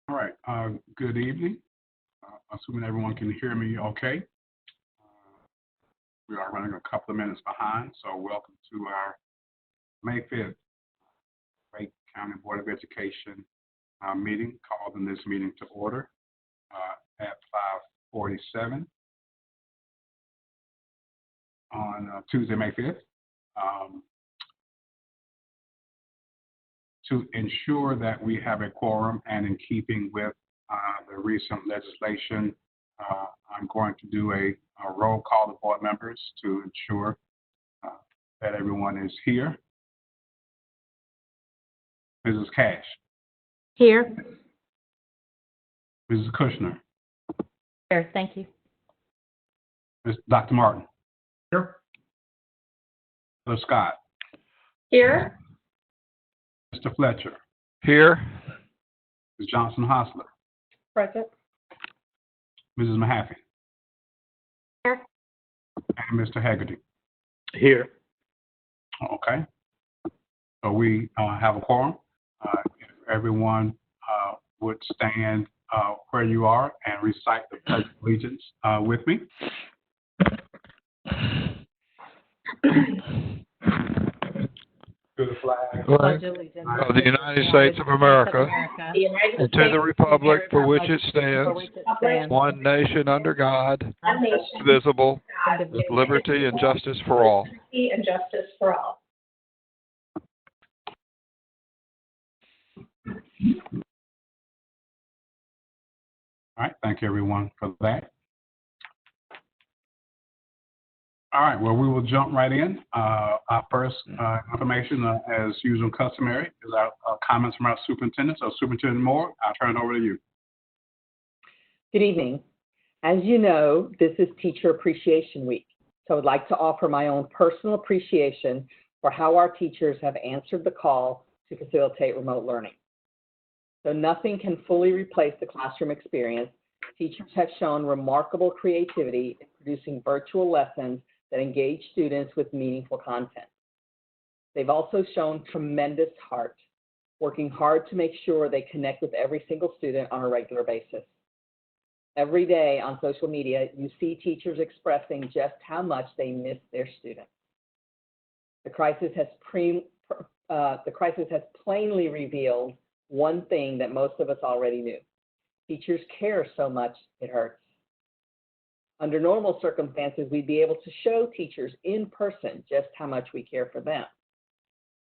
All right. Good evening. Assuming everyone can hear me okay. We are running a couple of minutes behind, so welcome to our May 5th Wake County Board of Education meeting, calling this meeting to order at 5:47 on Tuesday, May 5th. To ensure that we have a quorum and in keeping with the recent legislation, I'm going to do a roll call of board members to ensure that everyone is here. Mrs. Cash. Here. Mrs. Kushner. Here, thank you. Dr. Martin. Here. Mr. Scott. Here. Mr. Fletcher. Here. Ms. Johnson Hosler. Present. Mrs. Mahaffey. Here. And Mr. Haggerty. Here. Okay. So we have a quorum. If everyone would stand where you are and recite the Pledge of Allegiance with me. To the flag of the United States of America, and to the republic for which it stands, one nation under God, indivisible, with liberty and justice for all. All right, thank you everyone for that. All right, well, we will jump right in. Our first information, as usual customary, is our comments from our superintendent. So Superintendent Moore, I'll turn it over to you. Good evening. As you know, this is Teacher Appreciation Week. So I would like to offer my own personal appreciation for how our teachers have answered the call to facilitate remote learning. Though nothing can fully replace the classroom experience, teachers have shown remarkable creativity in producing virtual lessons that engage students with meaningful content. They've also shown tremendous heart, working hard to make sure they connect with every single student on a regular basis. Every day on social media, you see teachers expressing just how much they miss their students. The crisis has plainly revealed one thing that most of us already knew. Teachers care so much, it hurts. Under normal circumstances, we'd be able to show teachers in person just how much we care for them.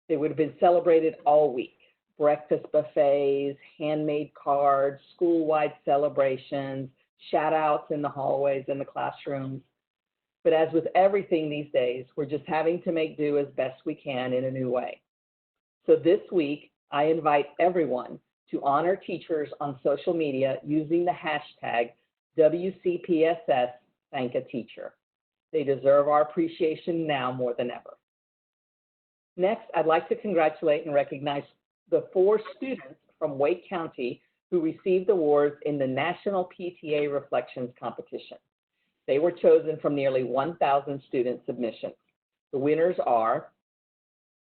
They would have been celebrated all week. Breakfast buffets, handmade cards, school-wide celebrations, shout-outs in the hallways and the classrooms. But as with everything these days, we're just having to make do as best we can in a new way. So this week, I invite everyone to honor teachers on social media using the hashtag WCPSS Thank a Teacher. They deserve our appreciation now more than ever. Next, I'd like to congratulate and recognize the 4 students from Wake County who received awards in the National PTA Reflections Competition. They were chosen from nearly 1,000 student submissions. The winners are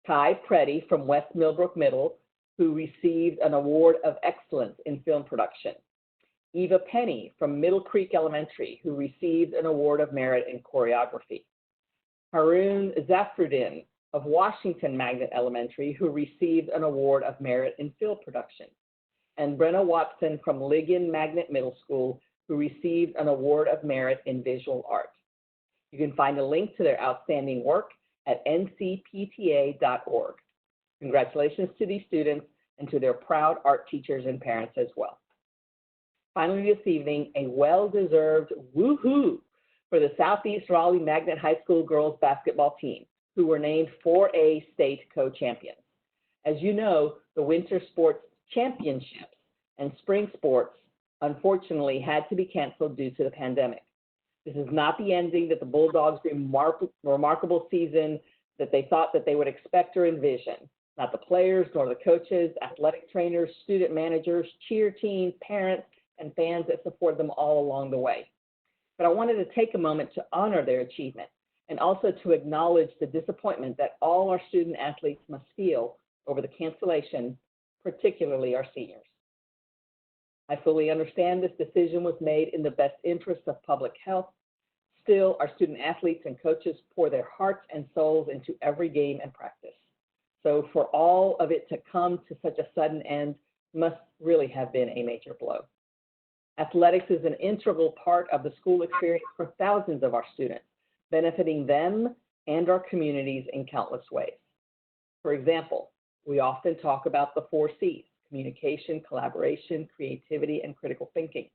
Ty Preddy from West Millbrook Middle, who received an award of excellence in film production. Eva Penny from Middle Creek Elementary, who received an award of merit in choreography. Haroon Zafruddin of Washington Magnet Elementary, who received an award of merit in film production. And Brenna Watson from Ligon Magnet Middle School, who received an award of merit in visual art. You can find a link to their outstanding work at ncpta.org. Congratulations to these students and to their proud art teachers and parents as well. Finally, this evening, a well-deserved woohoo for the Southeast Raleigh Magnet High School girls basketball team, who were named 4A state co-champions. As you know, the winter sports championships and spring sports, unfortunately, had to be canceled due to the pandemic. This is not the ending that the Bulldogs' remarkable season that they thought that they would expect or envision. Not the players, nor the coaches, athletic trainers, student managers, cheer teams, parents, and fans that support them all along the way. But I wanted to take a moment to honor their achievement and also to acknowledge the disappointment that all our student athletes must feel over the cancellation, particularly our seniors. I fully understand this decision was made in the best interest of public health. Still, our student athletes and coaches pour their hearts and souls into every game and practice. So for all of it to come to such a sudden end must really have been a major blow. Athletics is an integral part of the school experience for thousands of our students, benefiting them and our communities in countless ways. For example, we often talk about the 4 C's: communication, collaboration, creativity, and critical thinking.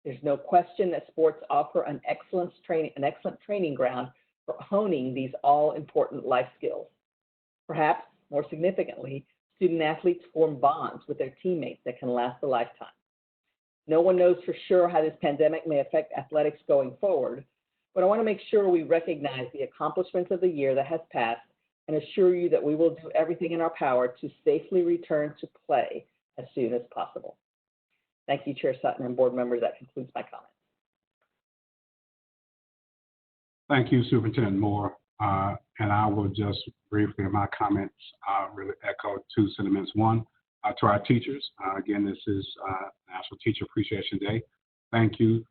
There's no question that sports offer an excellent training ground for honing these all-important life skills. Perhaps more significantly, student athletes form bonds with their teammates that can last a lifetime. No one knows for sure how this pandemic may affect athletics going forward, but I want to make sure we recognize the accomplishments of the year that has passed and assure you that we will do everything in our power to safely return to play as soon as possible. Thank you, Chair Sutton and board members. That concludes my comments. Thank you, Superintendent Moore. And I will just briefly in my comments really echo 2 sentiments. One, to our teachers. Again, this is National Teacher Appreciation Day. Thank you,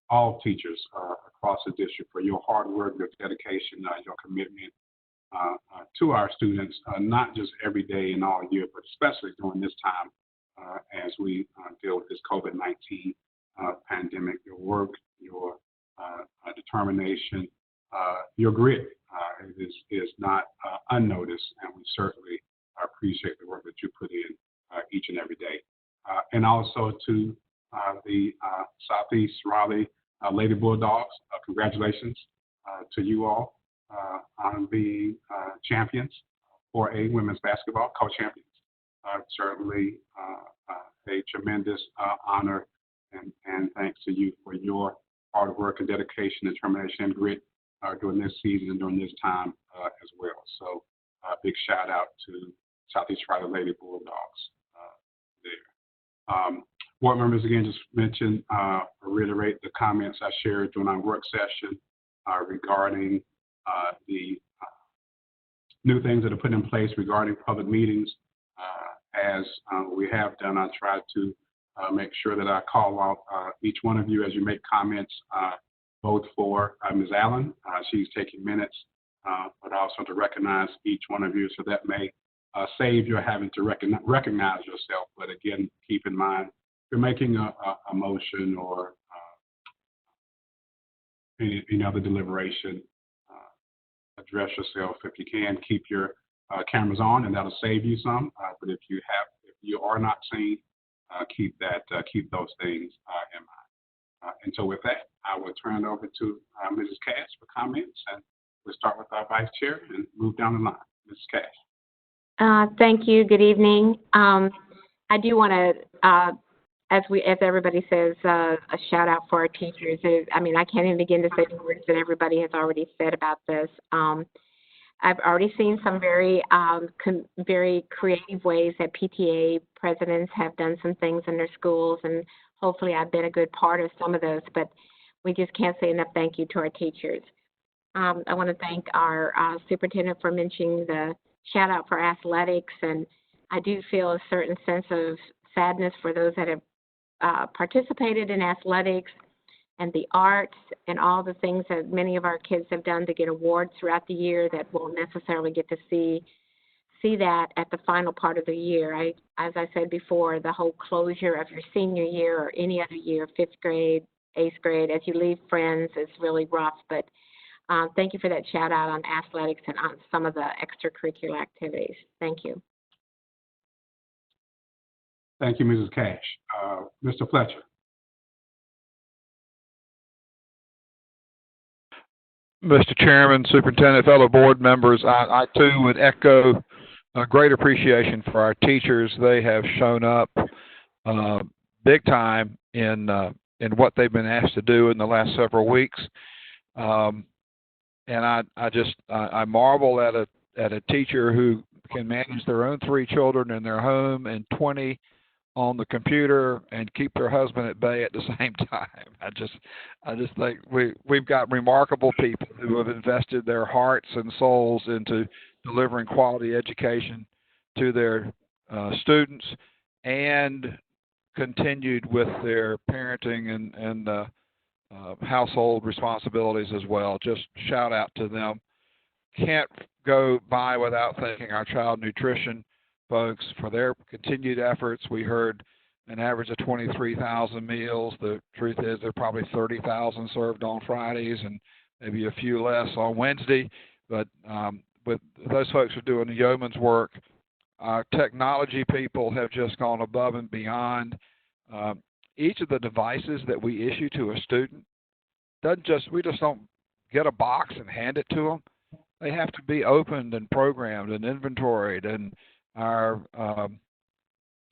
all teachers across the district, for your hard work, your dedication, your commitment to our students, not just every day and all year, but especially during this time as we deal with this COVID-19 pandemic. Your work, your determination, your grit is not unnoticed, and we certainly appreciate the work that you put in each and every day. And also to the Southeast Raleigh Lady Bulldogs, congratulations to you all on being champions for a women's basketball, co-champions. Certainly a tremendous honor, and thanks to you for your hard work and dedication, determination, and grit during this season and during this time as well. So big shout out to Southeast Raleigh Lady Bulldogs there. Board members, again, just mention, reiterate the comments I shared during our work session regarding the new things that are put in place regarding public meetings. As we have done, I try to make sure that I call out each one of you as you make comments, both for Ms. Allen, she's taking minutes, but also to recognize each one of you, so that may save you having to recognize yourself. But again, keep in mind, if you're making a motion or any other deliberation, address yourself. If you can, keep your cameras on, and that'll save you some. But if you are not seen, keep those things in mind. And so with that, I will turn it over to Mrs. Cash for comments, and we'll start with our vice chair and move down the line. Mrs. Cash. Thank you. Good evening. I do want to, as everybody says, a shout out for our teachers. I mean, I can't even begin to say the words that everybody has already said about this. I've already seen some very creative ways that PTA presidents have done some things in their schools, and hopefully I've been a good part of some of those, but we just can't say enough thank you to our teachers. I want to thank our superintendent for mentioning the shout out for athletics, and I do feel a certain sense of sadness for those that have participated in athletics and the arts and all the things that many of our kids have done to get awards throughout the year that won't necessarily get to see that at the final part of the year. As I said before, the whole closure of your senior year or any other year, 5th grade, 8th grade, as you leave friends, is really rough. But thank you for that shout out on athletics and on some of the extracurricular activities. Thank you. Thank you, Mrs. Cash. Mr. Fletcher. Mr. Chairman, Superintendent, fellow board members, I too would echo a great appreciation for our teachers. They have shown up big time in what they've been asked to do in the last several weeks. And I marvel at a teacher who can manage their own 3 children in their home and 20 on the computer and keep their husband at bay at the same time. I just think we've got remarkable people who have invested their hearts and souls into delivering quality education to their students and continued with their parenting and household responsibilities as well. Just shout out to them. Can't go by without thanking our child nutrition folks for their continued efforts. We heard an average of 23,000 meals. The truth is there are probably 30,000 served on Fridays and maybe a few less on Wednesday. But with those folks are doing the yeoman's work. Our technology people have just gone above and beyond. Each of the devices that we issue to a student we just don't get a box and hand it to them. They have to be opened and programmed and inventoried, and our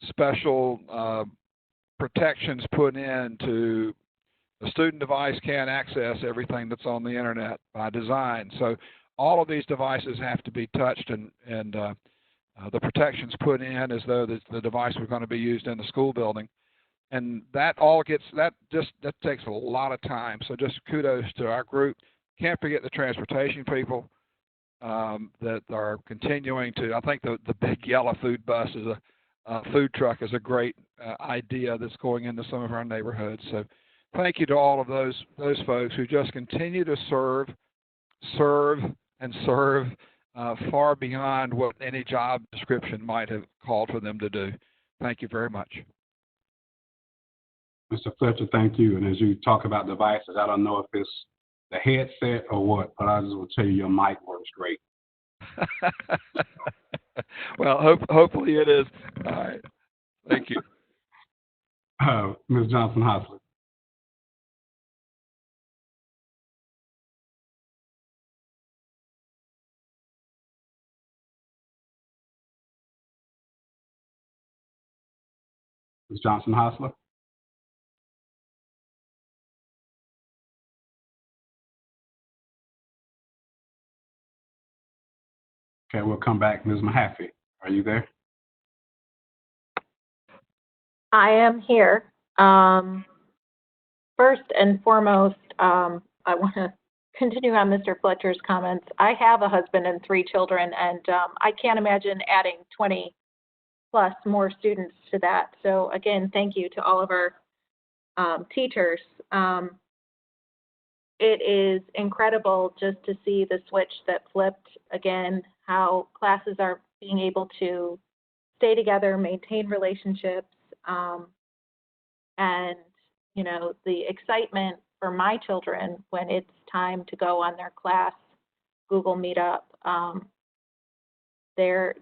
special protections put in to the student device can't access everything that's on the internet by design. So all of these devices have to be touched and the protections put in as though the device was going to be used in the school building. And that takes a lot of time. So just kudos to our group. Can't forget the transportation people that are continuing to. I think the big yellow food bus is a food truck is a great idea that's going into some of our neighborhoods. So thank you to all of those folks who just continue to serve far beyond what any job description might have called for them to do. Thank you very much. Mr. Fletcher, thank you. And as you talk about devices, I don't know if it's the headset or what, but I just will tell you your mic works great. Well, hopefully it is. All right. Thank you. Ms. Johnson-Hosler. Ms. Johnson-Hosler. Okay, we'll come back. Ms. Mahaffey, are you there? I am here. First and foremost, I want to continue on Mr. Fletcher's comments. I have a husband and 3 children, and I can't imagine adding 20 plus more students to that. So again, thank you to all of our teachers. It is incredible just to see the switch that flipped again, how classes are being able to stay together, maintain relationships, and, you know, the excitement for my children when it's time to go on their class Google Meetup. They're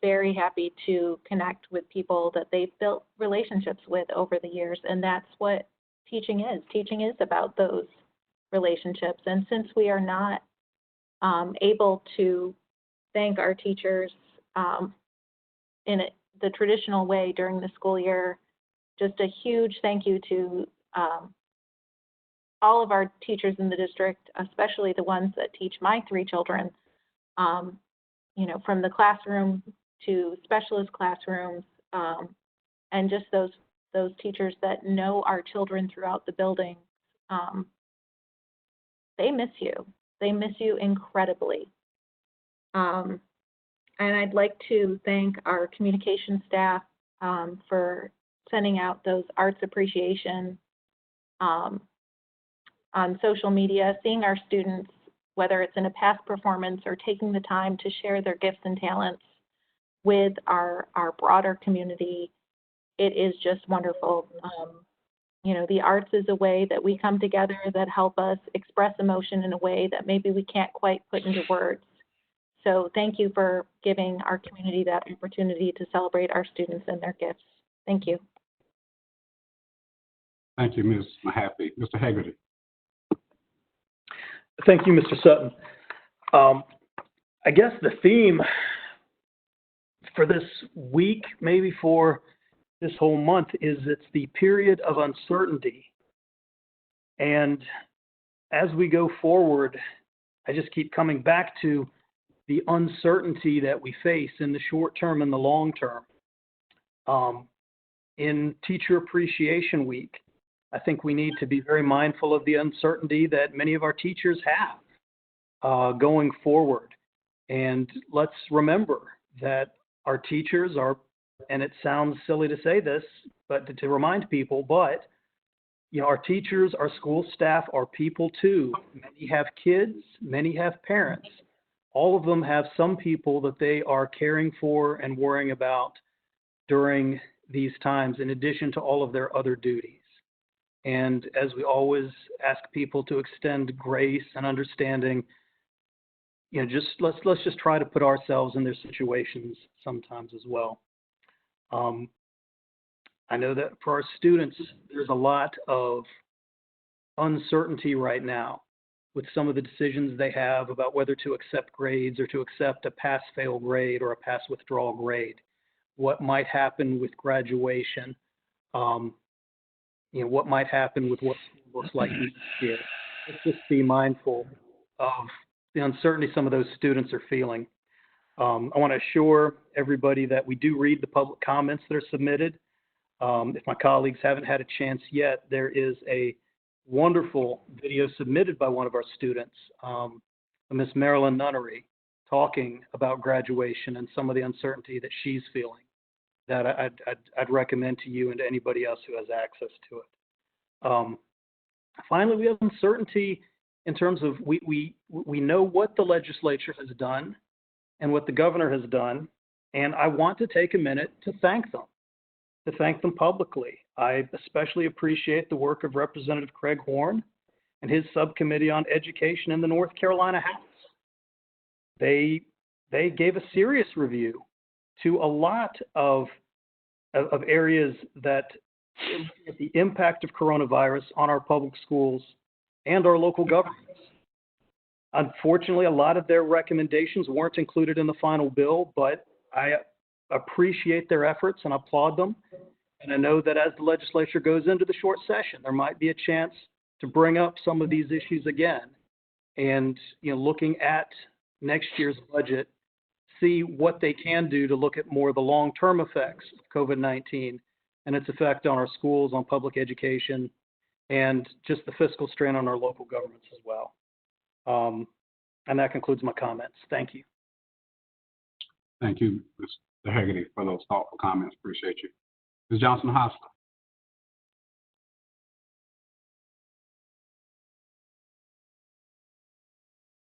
very happy to connect with people that they've built relationships with over the years, and that's what teaching is. Teaching is about those relationships, and since we are not able to thank our teachers in the traditional way during the school year, just a huge thank you to all of our teachers in the district, especially the ones that teach my 3 children, you know, from the classroom to specialist classrooms, and just those teachers that know our children throughout the building. They miss you. They miss you incredibly. And I'd like to thank our communication staff for sending out those arts appreciation on social media, seeing our students, whether it's in a past performance or taking the time to share their gifts and talents with our broader community. It is just wonderful. You know, the arts is a way that we come together that help us express emotion in a way that maybe we can't quite put into words. So thank you for giving our community that opportunity to celebrate our students and their gifts. Thank you. Thank you, Ms. Mahaffey. Mr. Hagerty. Thank you, Mr. Sutton. I guess the theme for this week, maybe for this whole month, is it's the period of uncertainty. And as we go forward, I just keep coming back to the uncertainty that we face in the short term and the long term. In Teacher Appreciation Week, I think we need to be very mindful of the uncertainty that many of our teachers have going forward. And let's remember that our teachers are and it sounds silly to say this, but to remind people, but our teachers, our school staff are people too. Many have kids, many have parents. All of them have some people that they are caring for and worrying about during these times, in addition to all of their other duties. And as we always ask people to extend grace and understanding, let's just try to put ourselves in their situations sometimes as well. I know that for our students, there's a lot of uncertainty right now with some of the decisions they have about whether to accept grades or to accept a pass-fail grade or a pass-withdrawal grade. What might happen with graduation? What might happen with what school looks like next year? Let's just be mindful of the uncertainty some of those students are feeling. I want to assure everybody that we do read the public comments that are submitted. If my colleagues haven't had a chance yet, there is a wonderful video submitted by one of our students, Miss Marilyn Nunnery, talking about graduation and some of the uncertainty that she's feeling, that I'd recommend to you and to anybody else who has access to it. Finally, we have uncertainty in terms of we know what the legislature has done and what the governor has done, and I want to take a minute to thank them publicly. I especially appreciate the work of Representative Craig Horn and his subcommittee on education in the North Carolina House. They gave a serious review to a lot of areas that the impact of coronavirus on our public schools and our local governments. Unfortunately, a lot of their recommendations weren't included in the final bill, but I appreciate their efforts and applaud them. And I know that as the legislature goes into the short session, there might be a chance to bring up some of these issues again. And, looking at next year's budget, see what they can do to look at more of the long-term effects of COVID-19 and its effect on our schools, on public education, and just the fiscal strain on our local governments as well. And that concludes my comments. Thank you. Thank you, Mr. Hegarty, for those thoughtful comments. Appreciate you. Ms. Johnson Hosler.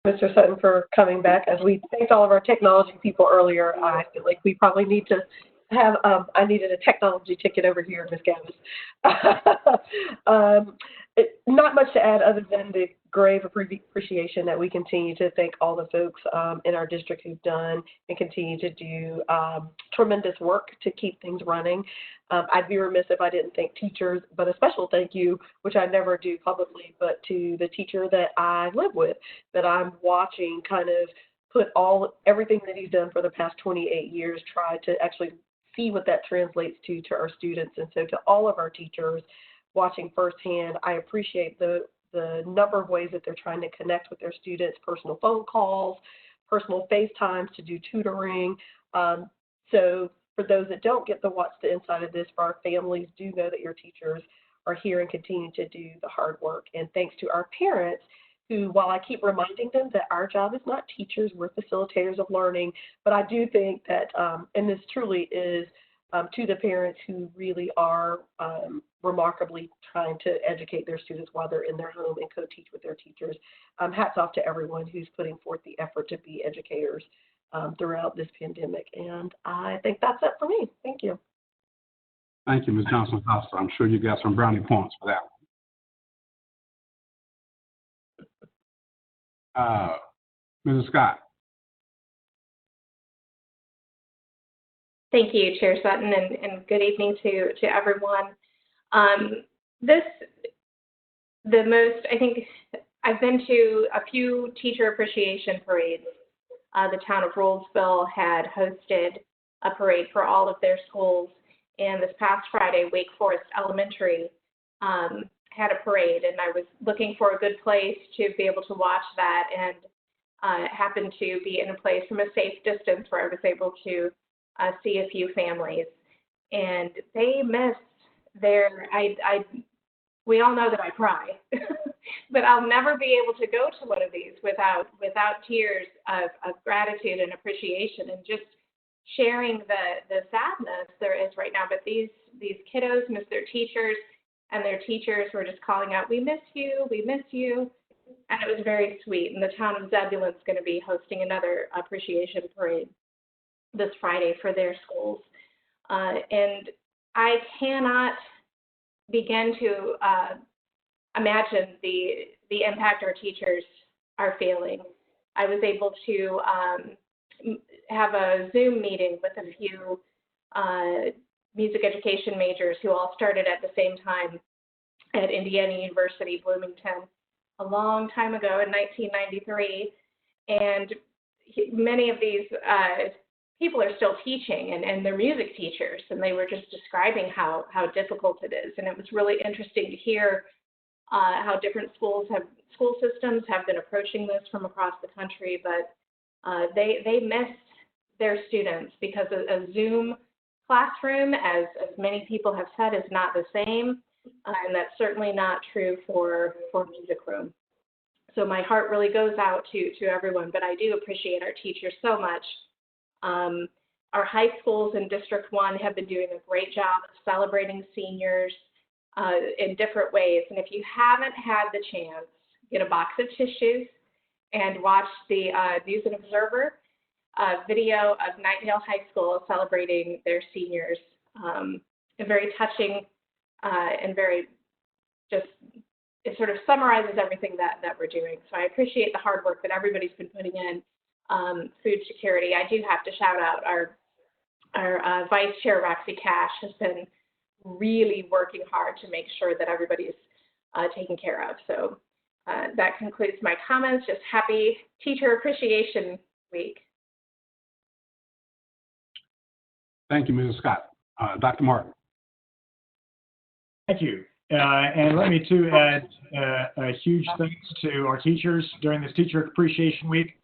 Mr. Sutton, for coming back. As we thanked all of our technology people earlier, I feel like we probably need to have, I needed a technology ticket over here, Ms. Gavis. Not much to add other than the grave appreciation that we continue to thank all the folks in our district who've done and continue to do tremendous work to keep things running. I'd be remiss if I didn't thank teachers, but a special thank you, which I never do publicly, but to the teacher that I live with, that I'm watching kind of put everything that he's done for the past 28 years, try to actually see what that translates to our students. And so to all of our teachers watching firsthand, I appreciate the number of ways that they're trying to connect with their students, personal phone calls, personal FaceTimes to do tutoring. So for those that don't get to watch the inside of this, for our families, do know that your teachers are here and continue to do the hard work. And thanks to our parents who, while I keep reminding them that our job is not teachers, we're facilitators of learning, but I do think that, and this truly is to the parents who really are remarkably trying to educate their students while they're in their home and co-teach with their teachers. Hats off to everyone who's putting forth the effort to be educators throughout this pandemic. And I think that's it for me. Thank you. Thank you, Ms. Johnson-Foster. I'm sure you got some brownie points for that one. Mrs. Scott. Thank you, Chair Sutton, and good evening to everyone. I think I've been to a few teacher appreciation parades. The town of Rollsville had hosted a parade for all of their schools, and this past Friday, Wake Forest Elementary had a parade, and I was looking for a good place to be able to watch that, and happened to be in a place from a safe distance where I was able to see a few families, and they missed we all know that I cry, but I'll never be able to go to one of these without tears of gratitude and appreciation, and just sharing the sadness there is right now. But these kiddos miss their teachers, and their teachers were just calling out, "We miss you, we miss you." And it was very sweet. And the town of Zebulon is going to be hosting another appreciation parade this Friday for their schools. And I cannot begin to imagine the impact our teachers are feeling. I was able to have a Zoom meeting with a few music education majors who all started at the same time at Indiana University, Bloomington, a long time ago in 1993. And many of these people are still teaching, and they're music teachers, and they were just describing how difficult it is. And it was really interesting to hear how different school systems have been approaching this from across the country, but they miss their students because a Zoom classroom, as many people have said, is not the same, and that's certainly not true for music room. So my heart really goes out to everyone, but I do appreciate our teachers so much. Our high schools in District 1 have been doing a great job of celebrating seniors in different ways. And if you haven't had the chance, get a box of tissues and watch the News and Observer video of Nightdale High School celebrating their seniors. Very touching and very just, it sort of summarizes everything that we're doing. So I appreciate the hard work that everybody's been putting in. Food security. I do have to shout out our Vice Chair Roxy Cash has been really working hard to make sure that everybody's taken care of. So that concludes my comments. Just happy Teacher Appreciation Week. Thank you, Mrs. Scott. Dr. Martin. Thank you. And let me too add a huge thanks to our teachers during this Teacher Appreciation Week.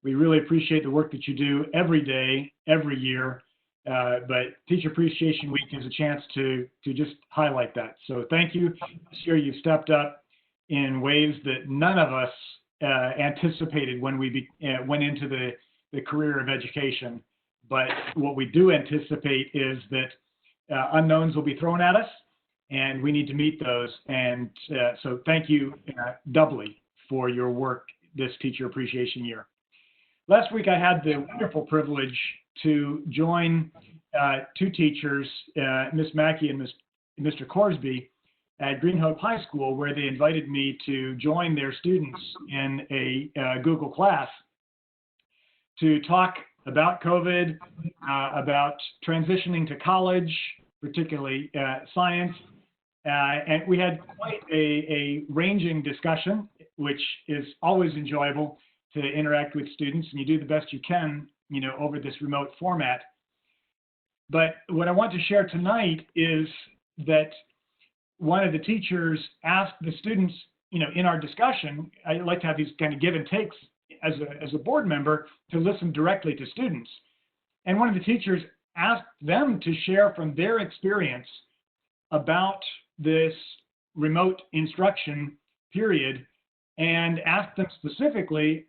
We really appreciate the work that you do every day, every year. But Teacher Appreciation Week is a chance to just highlight that. So thank you. This year you've stepped up in ways that none of us anticipated when we went into the career of education. But what we do anticipate is that unknowns will be thrown at us, and we need to meet those. And so thank you doubly for your work this Teacher Appreciation Year. Last week, I had the wonderful privilege to join two teachers, Ms. Mackey and Mr. Corsby, at Green Hope High School, where they invited me to join their students in a Google class to talk about COVID, about transitioning to college, particularly science. And we had quite a ranging discussion, which is always enjoyable to interact with students, and you do the best you can, over this remote format. But what I want to share tonight is that one of the teachers asked the students, in our discussion, I like to have these kind of give and takes as a board member to listen directly to students. And one of the teachers asked them to share from their experience about this remote instruction period, and asked them specifically,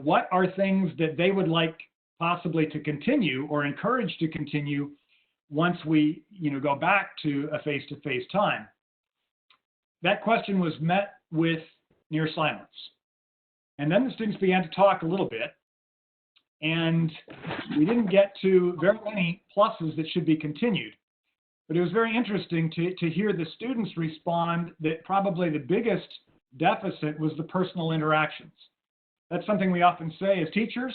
what are things that they would like possibly to continue or encourage to continue once we, go back to a face-to-face time. That question was met with near silence. And then the students began to talk a little bit, and we didn't get to very many pluses that should be continued. But it was very interesting to hear the students respond that probably the biggest deficit was the personal interactions. That's something we often say as teachers,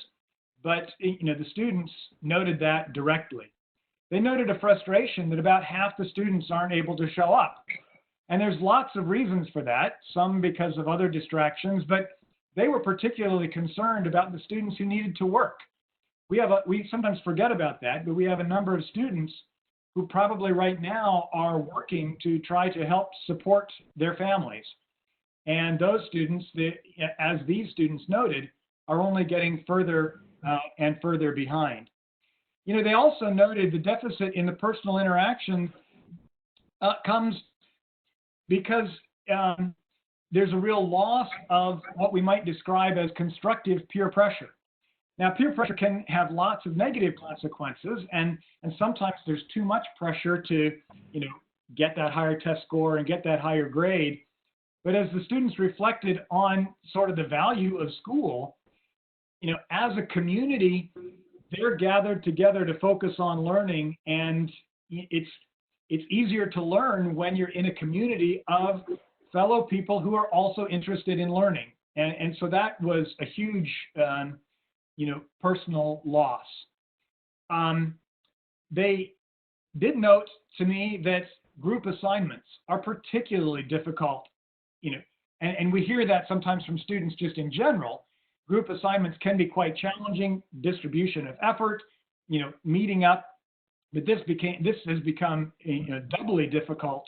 but the students noted that directly. They noted a frustration that about half the students aren't able to show up. And there's lots of reasons for that, some because of other distractions, but they were particularly concerned about the students who needed to work. We sometimes forget about that, but we have a number of students who probably right now are working to try to help support their families. And those students, as these students noted, are only getting further and further behind. They also noted the deficit in the personal interaction comes because there's a real loss of what we might describe as constructive peer pressure. Now, peer pressure can have lots of negative consequences, and sometimes there's too much pressure to, get that higher test score and get that higher grade. But as the students reflected on sort of the value of school, as a community, they're gathered together to focus on learning, and it's easier to learn when you're in a community of fellow people who are also interested in learning. And so that was a huge, personal loss. They did note to me that group assignments are particularly difficult, and we hear that sometimes from students just in general. Group assignments can be quite challenging, distribution of effort, meeting up, but this has become doubly difficult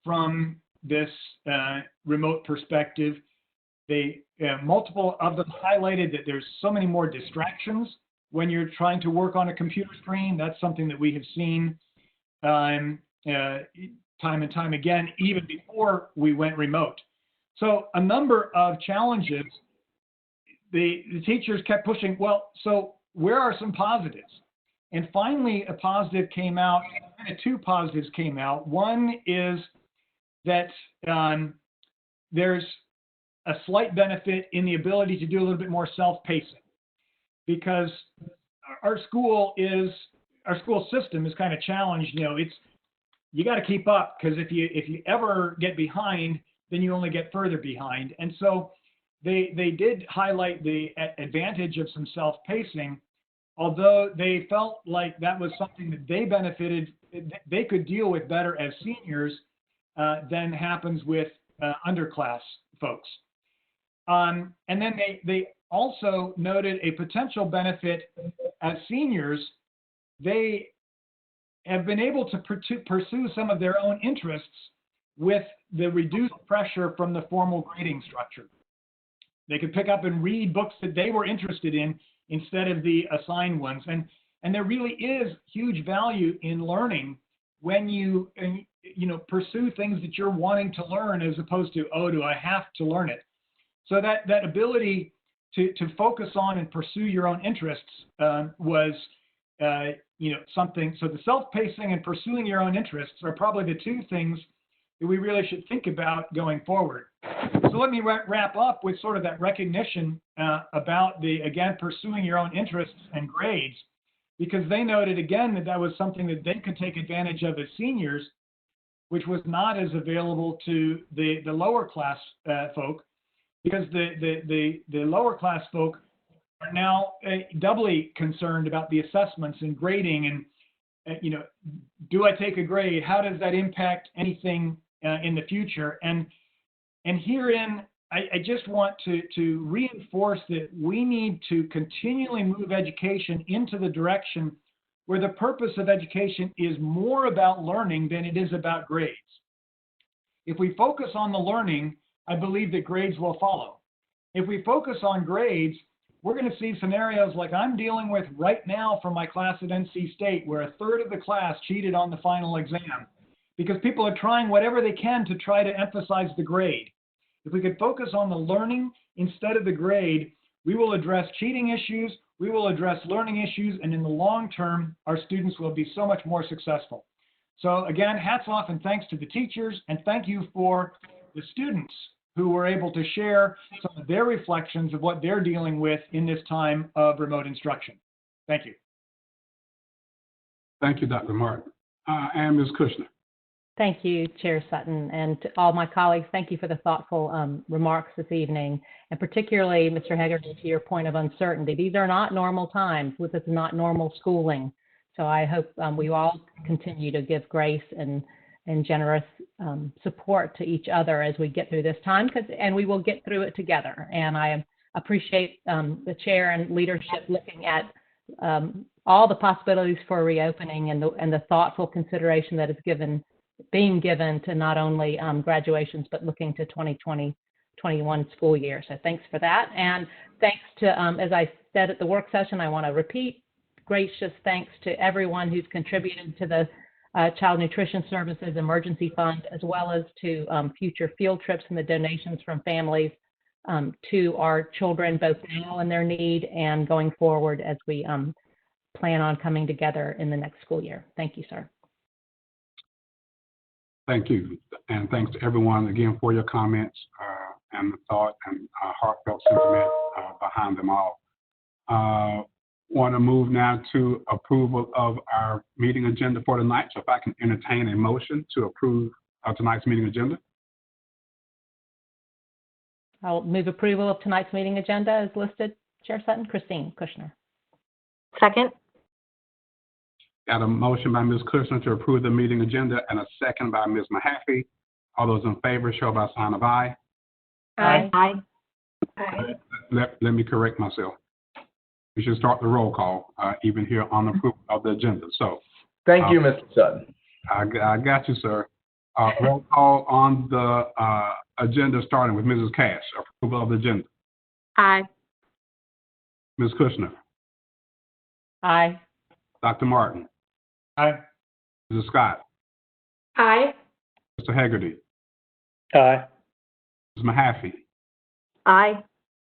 from this remote perspective. Multiple of them highlighted that there's so many more distractions when you're trying to work on a computer screen. That's something that we have seen time and time again, even before we went remote. So a number of challenges. The teachers kept pushing, well, so where are some positives? And finally, a positive came out, and two positives came out. One is that there's a slight benefit in the ability to do a little bit more self-pacing, because our school system is kind of challenged. You got to keep up, because if you ever get behind, then you only get further behind. And so they did highlight the advantage of some self-pacing, although they felt like that was something that they could deal with better as seniors than happens with underclass folks. And then they also noted a potential benefit as seniors. They have been able to pursue some of their own interests with the reduced pressure from the formal grading structure. They could pick up and read books that they were interested in instead of the assigned ones. And there really is huge value in learning when you pursue things that you're wanting to learn, as opposed to, oh, do I have to learn it? So that ability to focus on and pursue your own interests was something. So the self-pacing and pursuing your own interests are probably the two things that we really should think about going forward. So let me wrap up with sort of that recognition about pursuing your own interests and grades, because they noted again that was something that they could take advantage of as seniors, which was not as available to the lower class folk, because the lower class folk are now doubly concerned about the assessments and grading, and do I take a grade? How does that impact anything in the future? And herein, I just want to reinforce that we need to continually move education into the direction where the purpose of education is more about learning than it is about grades. If we focus on the learning, I believe that grades will follow. If we focus on grades, we're going to see scenarios like I'm dealing with right now for my class at NC State, where a third of the class cheated on the final exam because people are trying whatever they can to try to emphasize the grade. If we could focus on the learning instead of the grade, we will address cheating issues, we will address learning issues, and in the long term, our students will be so much more successful. So again, hats off and thanks to the teachers, and thank you for the students who were able to share some of their reflections of what they're dealing with in this time of remote instruction. Thank you. Thank you, Dr. Martin. And Ms. Kushner. Thank you, Chair Sutton, and to all my colleagues, thank you for the thoughtful remarks this evening, and particularly, Mr. Haggerty, to your point of uncertainty. These are not normal times. This is not normal schooling. So I hope we all continue to give grace and generous support to each other as we get through this time, and we will get through it together. And I appreciate the chair and leadership looking at all the possibilities for reopening and the thoughtful consideration that is being given to not only graduations, but looking to 2020-21 school year. So thanks for that. And thanks to, as I said at the work session, I want to repeat, gracious thanks to everyone who's contributed to the Child Nutrition Services Emergency Fund, as well as to future field trips and the donations from families to our children, both now and their need and going forward as we plan on coming together in the next school year. Thank you, sir. Thank you. And thanks to everyone again for your comments and the thought and heartfelt sentiment behind them all. Want to move now to approval of our meeting agenda for tonight. So if I can entertain a motion to approve tonight's meeting agenda. I'll move approval of tonight's meeting agenda as listed. Chair Sutton. Christine Kushner. Second? Got a motion by Ms. Kushner to approve the meeting agenda and a second by Ms. Mahaffey. All those in favor show by sign of aye. Aye. Aye. Let me correct myself. We should start the roll call, even here on the approval of the agenda. So, thank you, Mr. Sutton. I got you, sir. Roll call on the agenda, starting with Mrs. Cash. Approval of the agenda. Aye. Ms. Kushner. Aye. Dr. Martin. Aye. Mrs. Scott. Aye. Mr. Hegarty. Aye. Ms. Mahaffey. Aye.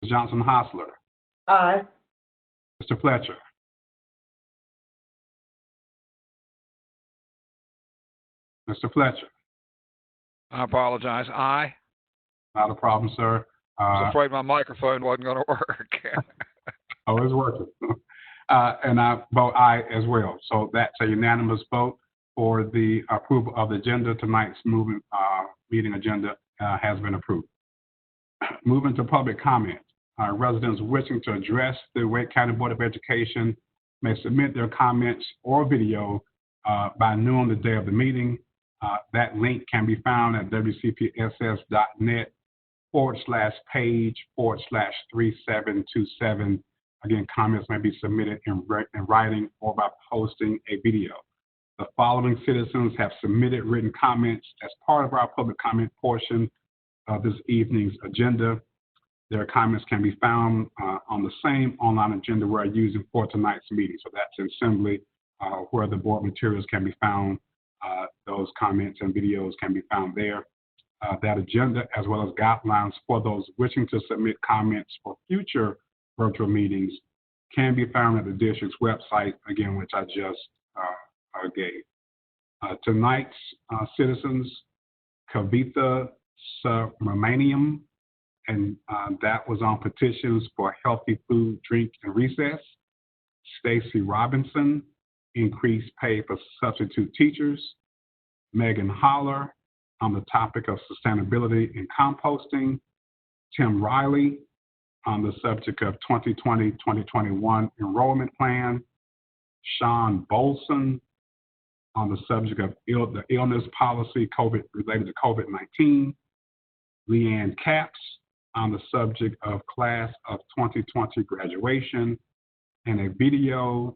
Ms. Johnson Hosler. Aye. Mr. Fletcher. Mr. Fletcher. I apologize. Aye. Not a problem, sir. I was afraid my microphone wasn't going to work. Oh, it's working. And I vote aye as well. So that's a unanimous vote for the approval of the agenda. Tonight's meeting agenda has been approved. Moving to public comment. Residents wishing to address the Wake County Board of Education may submit their comments or video by noon the day of the meeting. That link can be found at wcpss.net/page/3727. Again, comments may be submitted in writing or by posting a video. The following citizens have submitted written comments as part of our public comment portion of this evening's agenda. Their comments can be found on the same online agenda we're using for tonight's meeting. So that's in Assembly, where the board materials can be found. Those comments and videos can be found there. That agenda, as well as guidelines for those wishing to submit comments for future virtual meetings, can be found at the district's website, again, which I just gave. Tonight's citizens, Kavitha Subramaniam, and that was on petitions for healthy food, drink, and recess. Stacy Robinson, increased pay for substitute teachers. Megan Holler, on the topic of sustainability and composting. Tim Riley, on the subject of 2020-2021 enrollment plan. Sean Bolson, on the subject of the illness policy related to COVID-19. Leanne Capps, on the subject of class of 2020 graduation, and a video,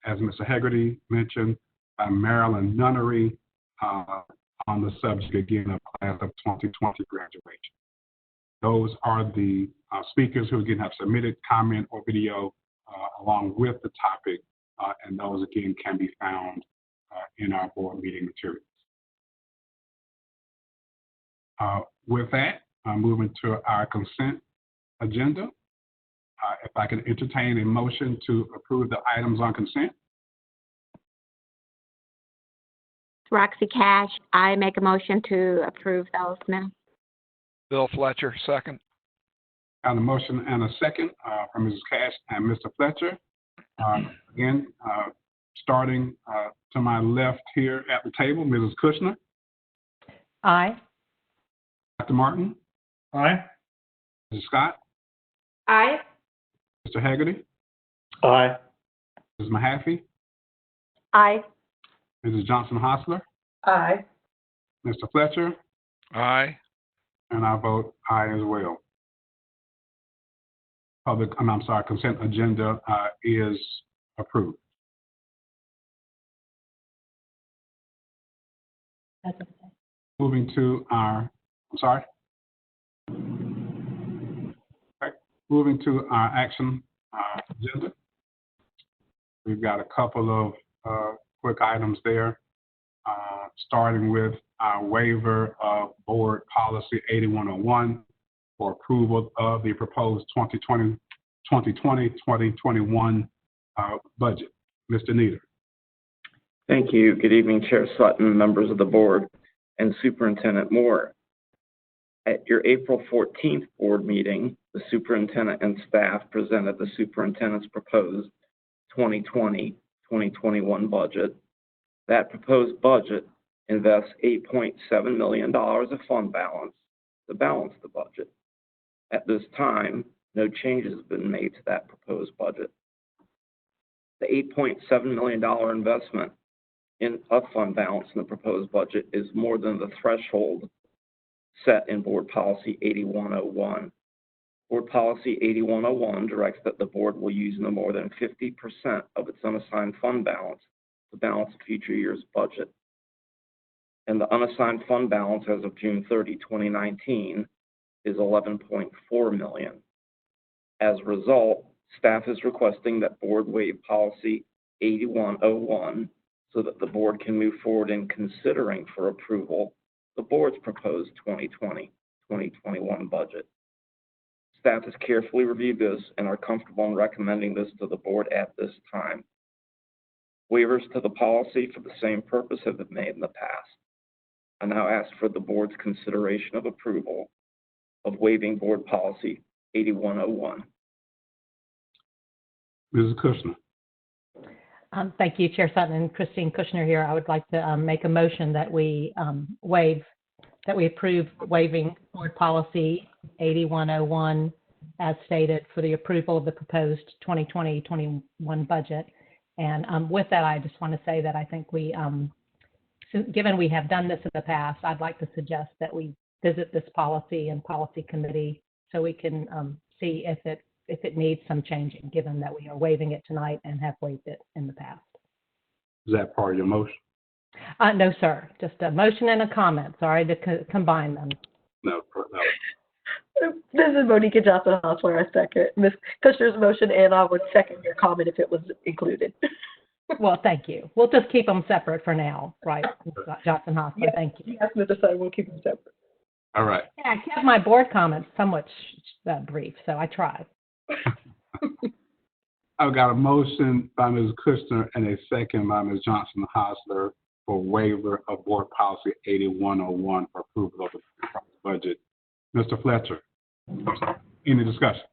as Mr. Hegarty mentioned, by Marilyn Nunnery on the subject again of class of 2020 graduation. Those are the speakers who again have submitted comment or video along with the topic, and those again can be found in our board meeting materials. With that, moving to our consent agenda. If I can entertain a motion to approve the items on consent. Roxy Cash, I make a motion to approve those minutes. Bill Fletcher, second. Got a motion and a second from Mrs. Cash and Mr. Fletcher. Again, starting to my left here at the table, Mrs. Kushner. Aye. Dr. Martin. Aye. Mrs. Scott. Aye. Mr. Hegarty. Aye. Mrs. Mahaffey. Aye. Mrs. Johnson Hosler. Aye. Mr. Fletcher. Aye. And I vote aye as well. Consent agenda is approved. That's okay. Moving to our, moving to our action agenda. We've got a couple of quick items there, starting with our waiver of Board Policy 8101, for approval of the proposed 2020-2021 budget. Mr. Nieder. Thank you. Good evening, Chair Sutton, members of the board, and Superintendent Moore. At your April 14th board meeting, the superintendent and staff presented the superintendent's proposed 2020-2021 budget. That proposed budget invests $8.7 million of fund balance to balance the budget. At this time, no changes have been made to that proposed budget. The $8.7 million investment of fund balance in the proposed budget is more than the threshold set in Board Policy 8101. Board Policy 8101 directs that the board will use no more than 50% of its unassigned fund balance to balance a future year's budget. And the unassigned fund balance as of June 30, 2019 is $11.4 million. As a result, staff is requesting that board waive Policy 8101 so that the board can move forward in considering for approval the board's proposed 2020-2021 budget. Staff has carefully reviewed this and are comfortable in recommending this to the board at this time. Waivers to the policy for the same purpose have been made in the past. I now ask for the board's consideration of approval of waiving Board Policy 8101. Mrs. Kushner. Thank you, Chair Sutton and Christine Kushner here. I would like to make a motion that we approve waiving Board Policy 8101 as stated for the approval of the proposed 2020-21 budget. And with that, I just want to say that I think given we have done this in the past, I'd like to suggest that we visit this policy and policy committee so we can see if it needs some changing, given that we are waiving it tonight and have waived it in the past. Is that part of your motion? No, sir. Just a motion and a comment. Sorry to combine them. No. This is Monica Johnson-Hosler. I second Ms. Kushner's motion, and I would second your comment if it was included. Well, thank you. We'll just keep them separate for now, right? Johnson-Hosler, yes, thank you. Yes, Mr. Sutton, we'll keep them separate. All right. Yeah, I kept my board comments somewhat brief, so I tried. I've got a motion by Ms. Kushner and a second by Ms. Johnson-Hosler for waiver of Board Policy 8101 for approval of the budget. Mr. Fletcher, any discussion?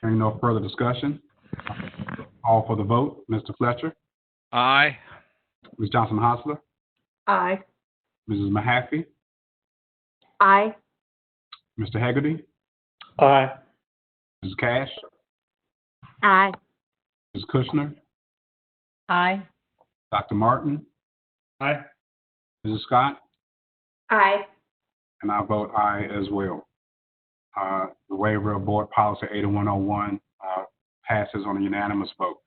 Hearing no further discussion, call for the vote. Mr. Fletcher? Aye. Ms. Johnson-Hosler? Aye. Mrs. Mahaffey? Aye. Mr. Haggerty? Aye. Mrs. Cash? Aye. Ms. Kushner? Aye. Dr. Martin? Aye. Mrs. Scott? Aye. And I vote aye as well. The waiver of Board Policy 8101 passes on a unanimous vote.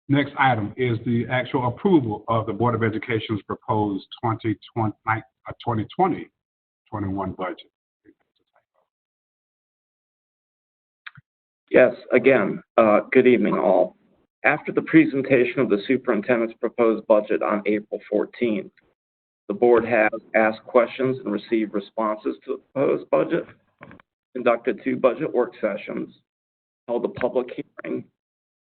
Next item is the actual approval of the Board of Education's proposed 2020-21 budget. Yes, again, good evening all. After the presentation of the superintendent's proposed budget on April 14th, the board has asked questions and received responses to the proposed budget, conducted 2 budget work sessions, held a public hearing,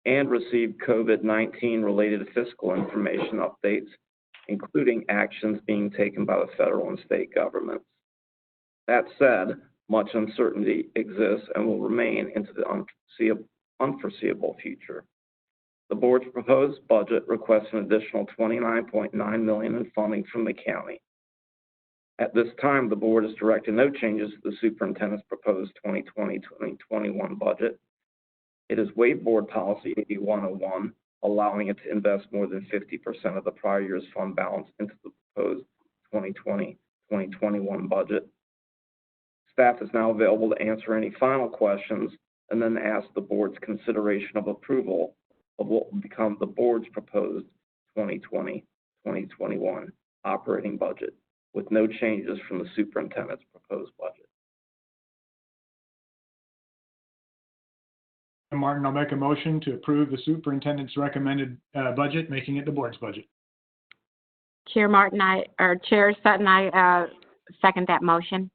and received COVID-19 related fiscal information updates, including actions being taken by the federal and state governments. That said, much uncertainty exists and will remain into the unforeseeable future. The board's proposed budget requests an additional $29.9 million in funding from the county. At this time, the board has directed no changes to the superintendent's proposed 2020-2021 budget. It has waived Board Policy 8101, allowing it to invest more than 50% of the prior year's fund balance into the proposed 2020-2021 budget. Staff is now available to answer any final questions and then ask the board's consideration of approval of what will become the board's proposed 2020-2021 operating budget with no changes from the superintendent's proposed budget. Martin, I'll make a motion to approve the superintendent's recommended budget, making it the board's budget. Chair Chair Sutton, I second that motion.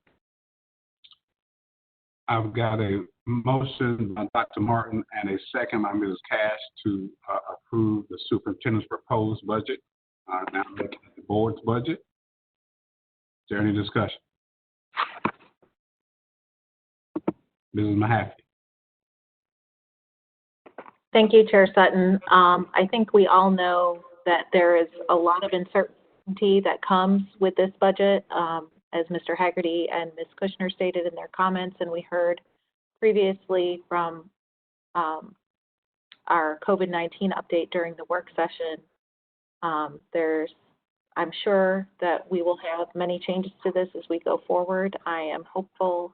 I've got a motion by Dr. Martin and a second by Mrs. Cash to approve the superintendent's proposed budget. Now looking at the board's budget. Is there any discussion? Mrs. Mahaffey. Thank you, Chair Sutton. I think we all know that there is a lot of uncertainty that comes with this budget, as Mr. Haggerty and Ms. Kushner stated in their comments, and we heard previously from our COVID-19 update during the work session. I'm sure that we will have many changes to this as we go forward. I am hopeful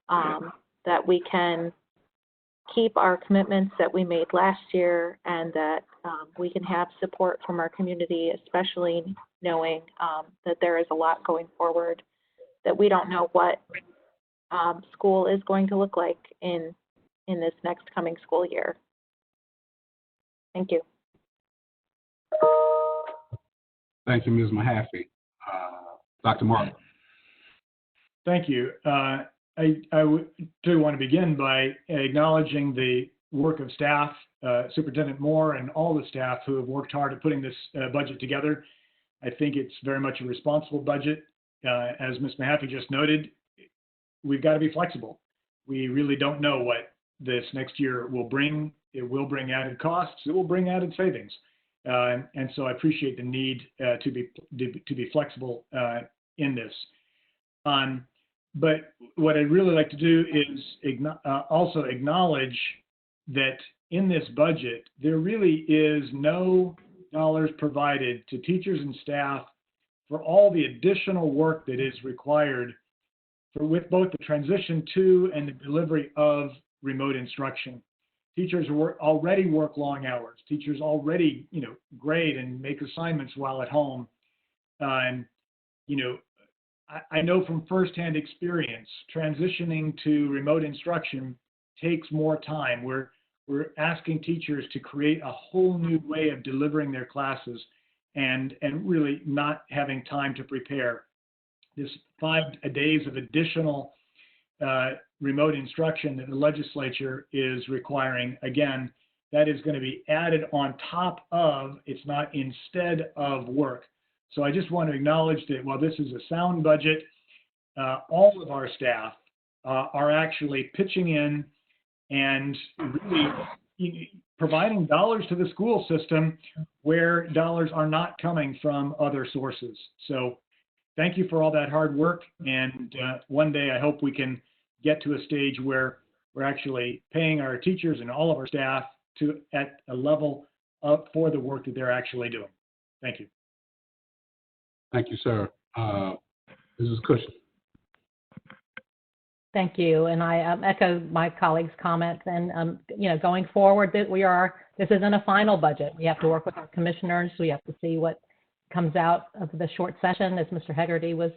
that we can keep our commitments that we made last year, and that we can have support from our community, especially knowing that there is a lot going forward, that we don't know what school is going to look like in this next coming school year. Thank you. Thank you, Ms. Mahaffey. Dr. Martin. Thank you. I do want to begin by acknowledging the work of staff, Superintendent Moore and all the staff who have worked hard at putting this budget together. I think it's very much a responsible budget. As Ms. Mahaffey just noted, we've got to be flexible. We really don't know what this next year will bring. It will bring added costs. It will bring added savings. And so I appreciate the need to be flexible in this. But what I'd really like to do is also acknowledge that in this budget, there really is no dollars provided to teachers and staff for all the additional work that is required with both the transition to and the delivery of remote instruction. Teachers already work long hours. Teachers already, grade and make assignments while at home. And, I know from firsthand experience, transitioning to remote instruction takes more time. We're asking teachers to create a whole new way of delivering their classes and really not having time to prepare. This 5 days of additional remote instruction that the legislature is requiring, again, that is going to be added on top of, it's not instead of work. So I just want to acknowledge that while this is a sound budget, all of our staff are actually pitching in and really providing dollars to the school system where dollars are not coming from other sources. So thank you for all that hard work. And one day I hope we can get to a stage where we're actually paying our teachers and all of our staff at a level up for the work that they're actually doing. Thank you. Thank you, sir. Mrs. Cushing. Thank you. And I echo my colleagues' comments. And, going forward, this isn't a final budget. We have to work with our commissioners. We have to see what comes out of the short session, as Mr. Haggerty was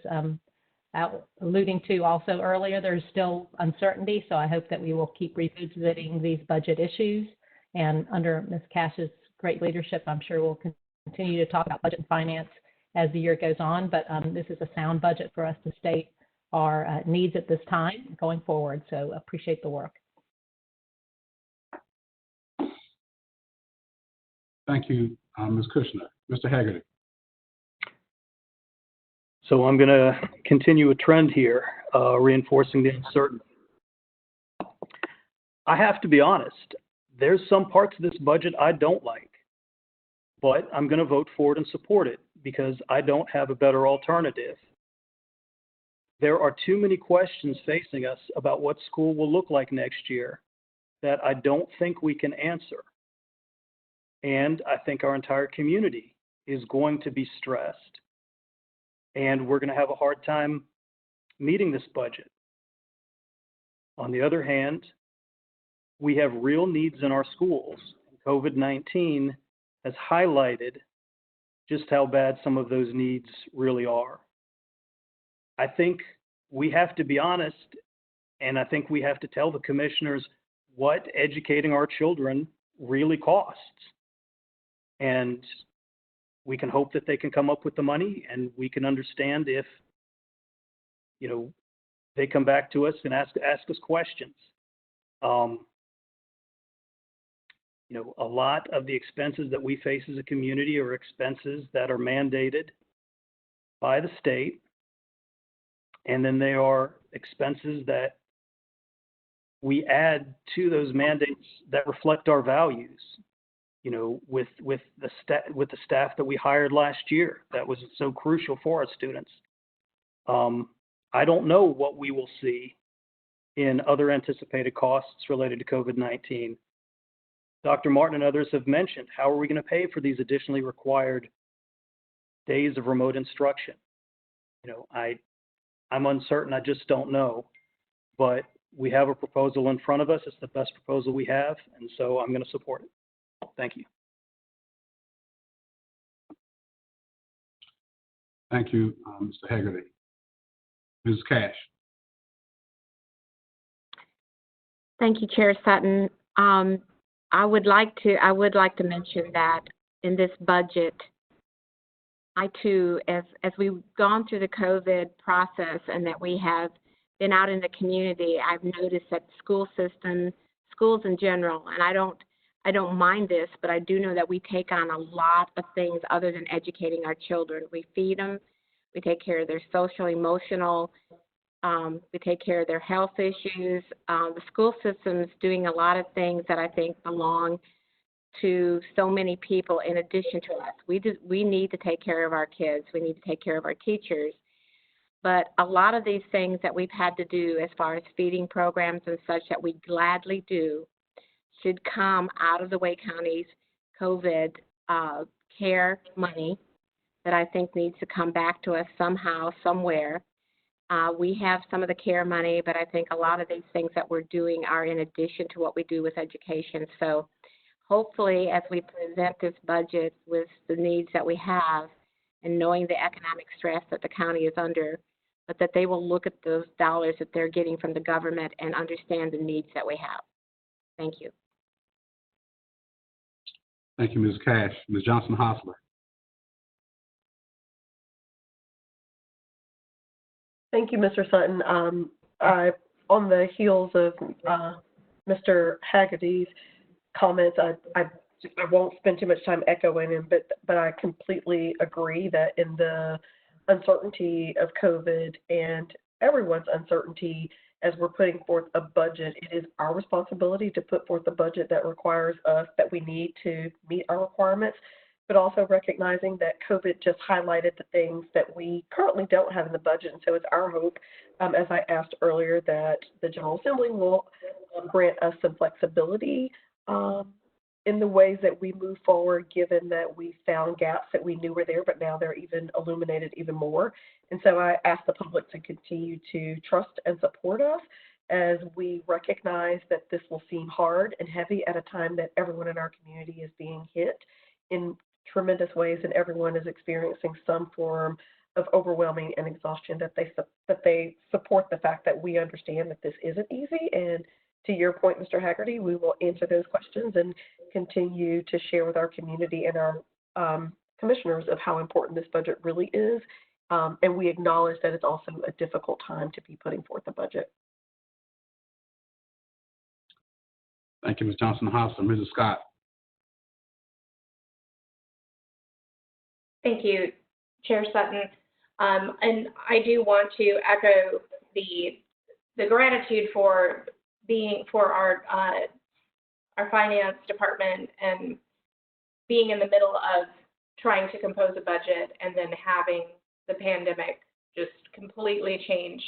alluding to also earlier. There's still uncertainty, so I hope that we will keep revisiting these budget issues. And under Ms. Cash's great leadership, I'm sure we'll continue to talk about budget and finance as the year goes on. But this is a sound budget for us to state our needs at this time going forward. So appreciate the work. Thank you, Ms. Kushner. Mr. Haggerty. So I'm going to continue a trend here, reinforcing the uncertainty. I have to be honest, there's some parts of this budget I don't like, but I'm going to vote for it and support it because I don't have a better alternative. There are too many questions facing us about what school will look like next year that I don't think we can answer. And I think our entire community is going to be stressed. And we're going to have a hard time meeting this budget. On the other hand, we have real needs in our schools. COVID-19 has highlighted just how bad some of those needs really are. I think we have to be honest, and I think we have to tell the commissioners what educating our children really costs. And we can hope that they can come up with the money, and we can understand if, you know, they come back to us and ask us questions. You know, a lot of the expenses that we face as a community are expenses that are mandated by the state, and then they are expenses that we add to those mandates that reflect our values. You know, with the staff that we hired last year, that was so crucial for our students. I don't know what we will see in other anticipated costs related to COVID-19. Dr. Martin and others have mentioned, how are we going to pay for these additionally required days of remote instruction? You know, I'm uncertain, I just don't know. But we have a proposal in front of us. It's the best proposal we have, and so I'm going to support it. Thank you. Thank you, Mr. Haggerty. Ms. Cash. Thank you, Chair Sutton. I would like to mention that in this budget, I too, as we've gone through the COVID process and that we have been out in the community, I've noticed that schools in general, and I don't mind this, but I do know that we take on a lot of things other than educating our children. We feed them, we take care of their social, emotional, we take care of their health issues. The school system's doing a lot of things that I think belong to so many people in addition to us. We need to take care of our kids. We need to take care of our teachers. But a lot of these things that we've had to do as far as feeding programs and such that we gladly do should come out of the Wake County's COVID care money that I think needs to come back to us somehow, somewhere. We have some of the care money, but I think a lot of these things that we're doing are in addition to what we do with education. So hopefully as we present this budget with the needs that we have and knowing the economic stress that the county is under, but that they will look at those dollars that they're getting from the government and understand the needs that we have. Thank you. Thank you, Ms. Cash. Ms. Johnson-Hosler. Thank you, Mr. Sutton. On the heels of Mr. Haggerty's comments, I won't spend too much time echoing him, but I completely agree that in the uncertainty of COVID and everyone's uncertainty as we're putting forth a budget, it is our responsibility to put forth a budget that requires us, that we need to meet our requirements, but also recognizing that COVID just highlighted the things that we currently don't have in the budget. And so it's our hope, as I asked earlier, that the General Assembly will grant us some flexibility in the ways that we move forward, given that we found gaps that we knew were there, but now they're even illuminated even more. And so I ask the public to continue to trust and support us as we recognize that this will seem hard and heavy at a time that everyone in our community is being hit in tremendous ways, and everyone is experiencing some form of overwhelming and exhaustion, that they support the fact that we understand that this isn't easy. And to your point, Mr. Haggerty, we will answer those questions and continue to share with our community and our commissioners of how important this budget really is. And we acknowledge that it's also a difficult time to be putting forth a budget. Thank you, Ms. Johnson-Hosler. Mrs. Scott. Thank you, Chair Sutton. And I do want to echo the gratitude for our finance department and being in the middle of trying to compose a budget and then having the pandemic just completely change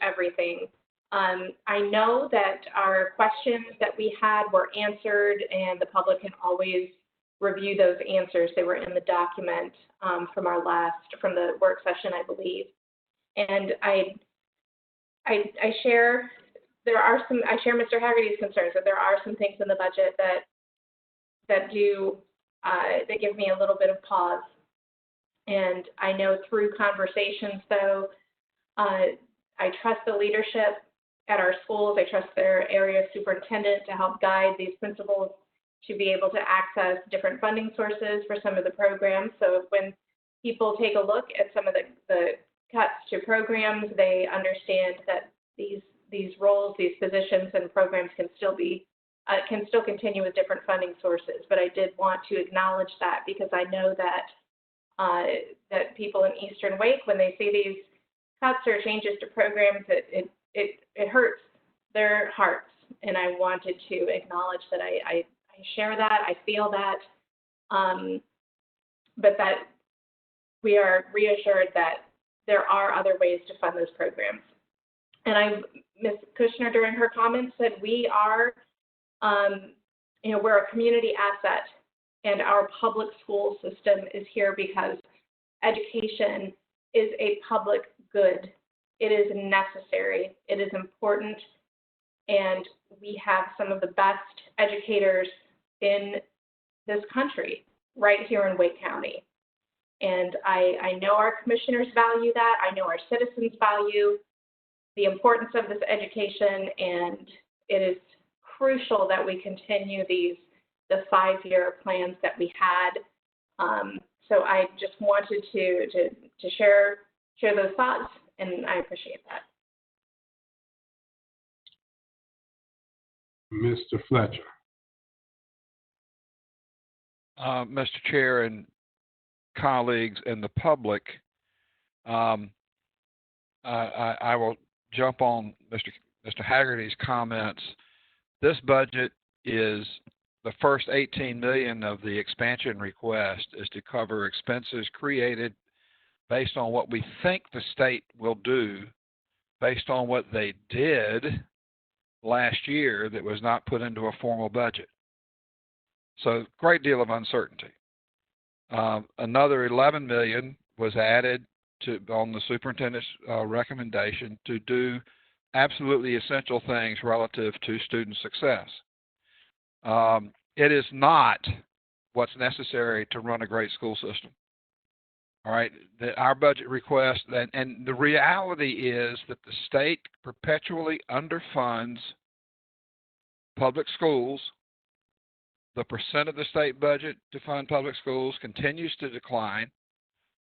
everything. I know that our questions that we had were answered, and the public can always review those answers. They were in the document from the work session, I believe. And I share Mr. Haggerty's concerns that there are some things in the budget that give me a little bit of pause. And I know through conversations, though, I trust the leadership at our schools. I trust their area superintendent to help guide these principals to be able to access different funding sources for some of the programs. So when people take a look at some of the cuts to programs, they understand that these roles, these positions and programs can still continue with different funding sources. But I did want to acknowledge that because I know that that people in Eastern Wake, when they see these cuts or changes to programs, it hurts their hearts. And I wanted to acknowledge that I share that, I feel that, but that we are reassured that there are other ways to fund those programs. And Ms. Kushner, during her comments, said we are, we're a community asset, and our public school system is here because education is a public good. It is necessary. It is important, and we have some of the best educators in this country right here in Wake County. And I know our commissioners value that. I know our citizens value the importance of this education, and it is crucial that we continue the 5-year plans that we had. So I just wanted to share those thoughts, and I appreciate that. Mr. Fletcher. Mr. Chair and colleagues and the public, I will jump on Mr. Haggerty's comments. This budget is the first $18 million of the expansion request is to cover expenses created based on what we think the state will do, based on what they did last year that was not put into a formal budget. So great deal of uncertainty. Another $11 million was added on the superintendent's recommendation to do absolutely essential things relative to student success. It is not what's necessary to run a great school system. All right, our budget request, and the reality is that the state perpetually underfunds public schools. The percent of the state budget to fund public schools continues to decline.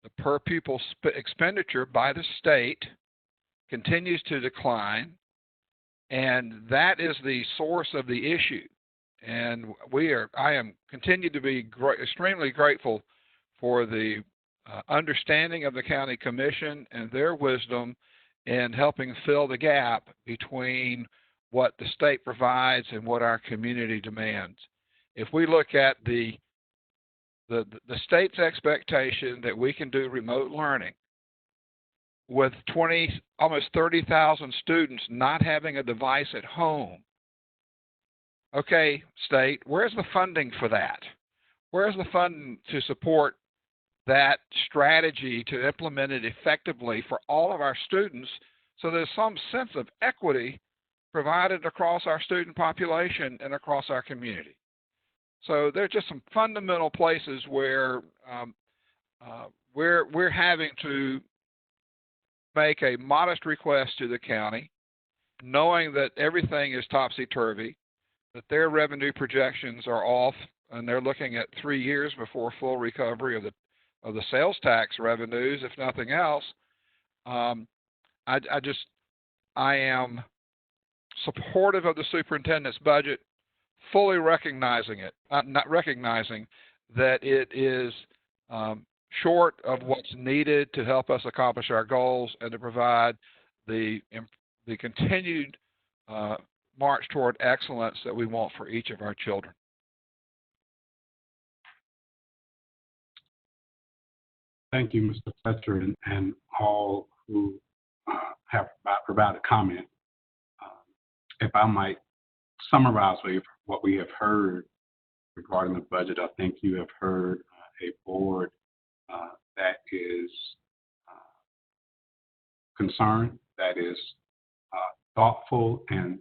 The per pupil expenditure by the state continues to decline, and that is the source of the issue. And I am continue to be extremely grateful for the understanding of the county commission and their wisdom in helping fill the gap between what the state provides and what our community demands. If we look at the state's expectation that we can do remote learning with almost 30,000 students not having a device at home, okay, state, where's the funding for that? Where's the funding to support that strategy to implement it effectively for all of our students so there's some sense of equity provided across our student population and across our community? So there's just some fundamental places where we're having to make a modest request to the county, knowing that everything is topsy-turvy, that their revenue projections are off, and they're looking at 3 years before full recovery of the sales tax revenues, if nothing else. I am supportive of the superintendent's budget, fully recognizing not recognizing that it is short of what's needed to help us accomplish our goals and to provide the continued march toward excellence that we want for each of our children. Thank you, Mr. Fletcher, and all who have provided comment. If I might summarize what we have heard regarding the budget, I think you have heard a board that is concerned, that is thoughtful and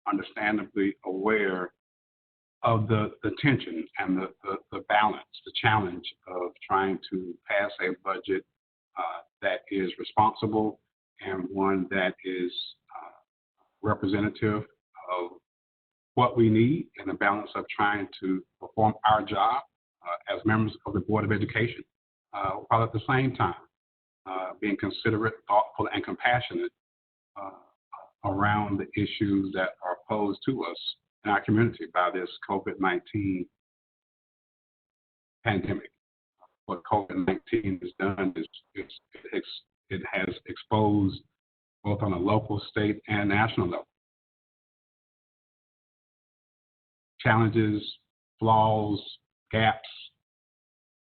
understandably aware of the tension and the balance, the challenge of trying to pass a budget that is responsible and one that is representative of what we need and the balance of trying to perform our job as members of the Board of Education, while at the same time being considerate, thoughtful, and compassionate around the issues that are posed to us in our community by this COVID-19 pandemic. What COVID-19 has done is it has exposed, both on a local, state, and national level, challenges, flaws, gaps,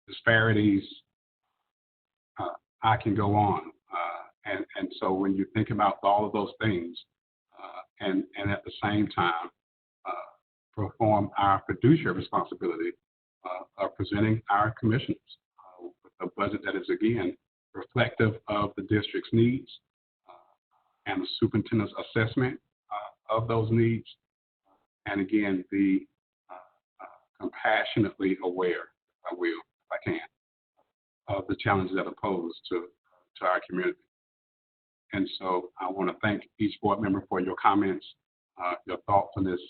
disparities. I can go on. And so when you think about all of those things, and at the same time perform our fiduciary responsibility of presenting our commissioners with a budget that is, again, reflective of the district's needs and the superintendent's assessment of those needs, and again, be compassionately aware, if I will, if I can, of the challenges that are posed to our community. And so I want to thank each board member for your comments, your thoughtfulness,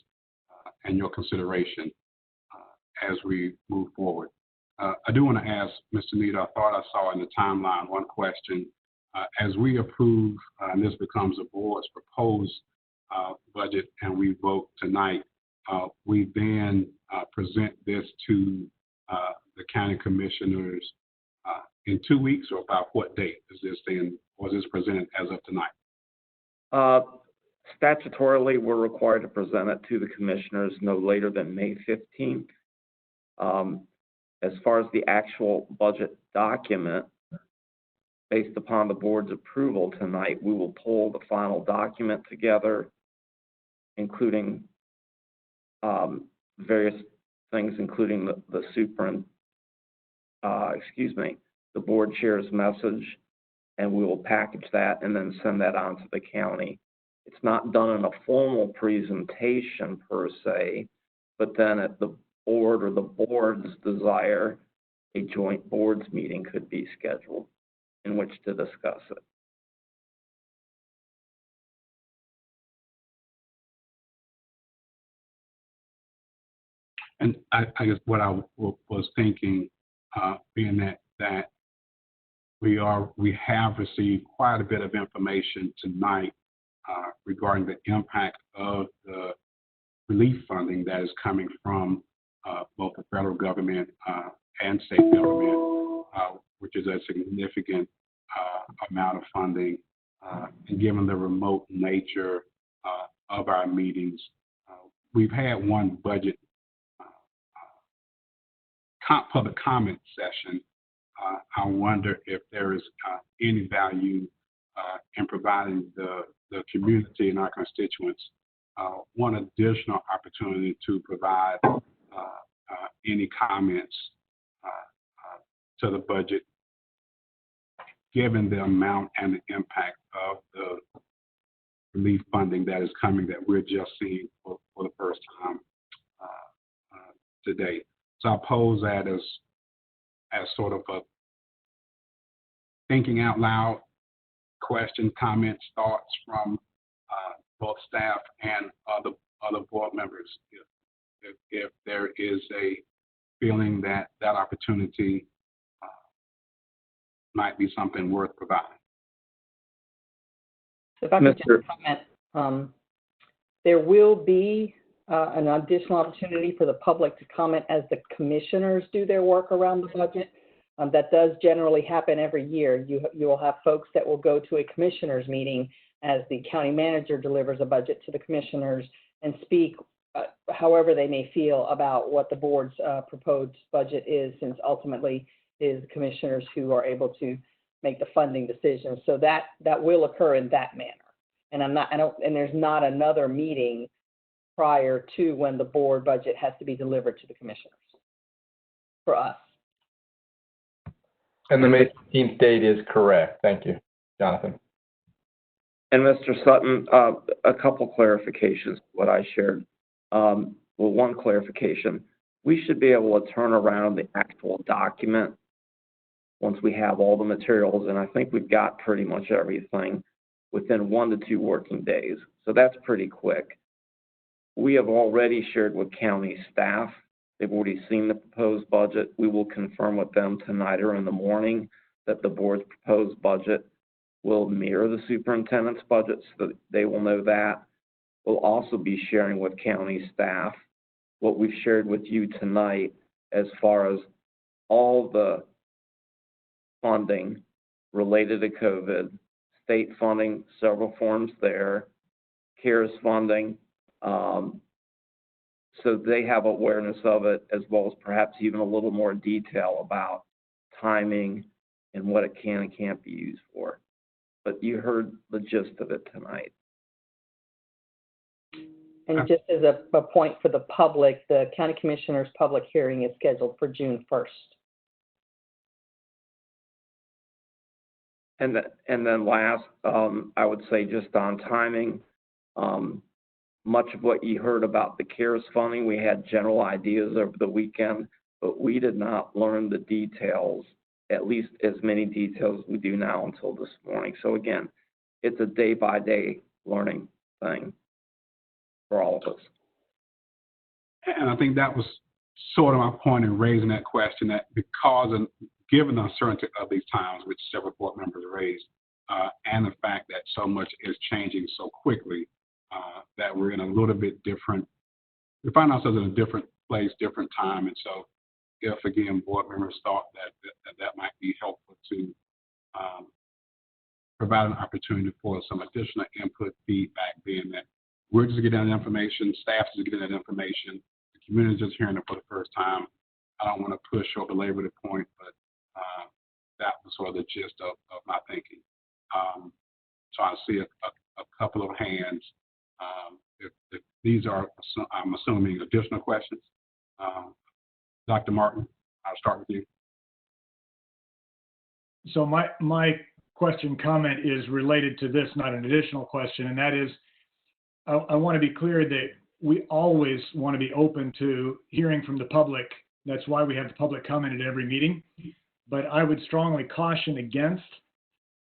and your consideration as we move forward. I do want to ask Mr. Needle, I thought I saw in the timeline one question. As we approve, and this becomes a board's proposed budget, and we vote tonight, we then present this to the county commissioners in 2 weeks, or about what date is this then, or is this presented as of tonight? Statutorily, we're required to present it to the commissioners no later than May 15th. As far as the actual budget document, based upon the board's approval tonight, we will pull the final document together, including various things, including the board chair's message, and we will package that and then send that on to the county. It's not done in a formal presentation per se, but then at the board or the board's desire, a joint boards meeting could be scheduled in which to discuss it. And I guess what I was thinking, being that we have received quite a bit of information tonight regarding the impact of the relief funding that is coming from both the federal government and state government, which is a significant amount of funding. And given the remote nature of our meetings, we've had one budget public comment session. I wonder if there is any value in providing the community and our constituents one additional opportunity to provide any comments to the budget, given the amount and the impact of the relief funding that is coming, that we're just seeing for the first time today. So I pose that as sort of a thinking out loud question, comments, thoughts from both staff and other board members. If there is a feeling that opportunity might be something worth providing. So if I could just comment, there will be an additional opportunity for the public to comment as the commissioners do their work around the budget. That does generally happen every year. You will have folks that will go to a commissioners meeting as the county manager delivers a budget to the commissioners and speak however they may feel about what the board's proposed budget is, since ultimately it is the commissioners who are able to make the funding decisions. So that will occur in that manner. And and there's not another meeting prior to when the board budget has to be delivered to the commissioners for us. And the May 15th date is correct. Thank you, Jonathan. And Mr. Sutton, a couple clarifications, what I shared. Well, one clarification. We should be able to turn around the actual document once we have all the materials, and I think we've got pretty much everything within 1 to 2 working days. So that's pretty quick. we have already shared with county staff. They've already seen the proposed budget. We will confirm with them tonight or in the morning that the board's proposed budget will mirror the superintendent's budget, so that they will know that. We'll also be sharing with county staff what we've shared with you tonight as far as all the funding related to COVID, state funding, several forms there, CARES funding, so they have awareness of it, as well as perhaps even a little more detail about timing and what it can and can't be used for. But you heard the gist of it tonight. And just as a point for the public, the county commissioner's public hearing is scheduled for June 1st. And then last, I would say just on timing, much of what you heard about the CARES funding, we had general ideas over the weekend, but we did not learn the details, at least as many details we do now until this morning. So again, it's a day-by-day learning thing for all of us. And I think that was sort of my point in raising that question, that because and given the uncertainty of these times, which several board members raised, and the fact that so much is changing so quickly, that we're in a little bit different, we find ourselves in a different place, different time. And so if, again, board members thought that might be helpful to provide an opportunity for some additional input, feedback, being that we're just getting that information, staff is getting that information, the community is just hearing it for the first time. I don't want to push or belabor the point, but that was sort of the gist of my thinking. So I see a couple of hands. If these are, I'm assuming, additional questions. Dr. Martin, I'll start with you. So my question comment is related to this, not an additional question, and that is, I want to be clear that we always want to be open to hearing from the public. That's why we have the public comment at every meeting. But I would strongly caution against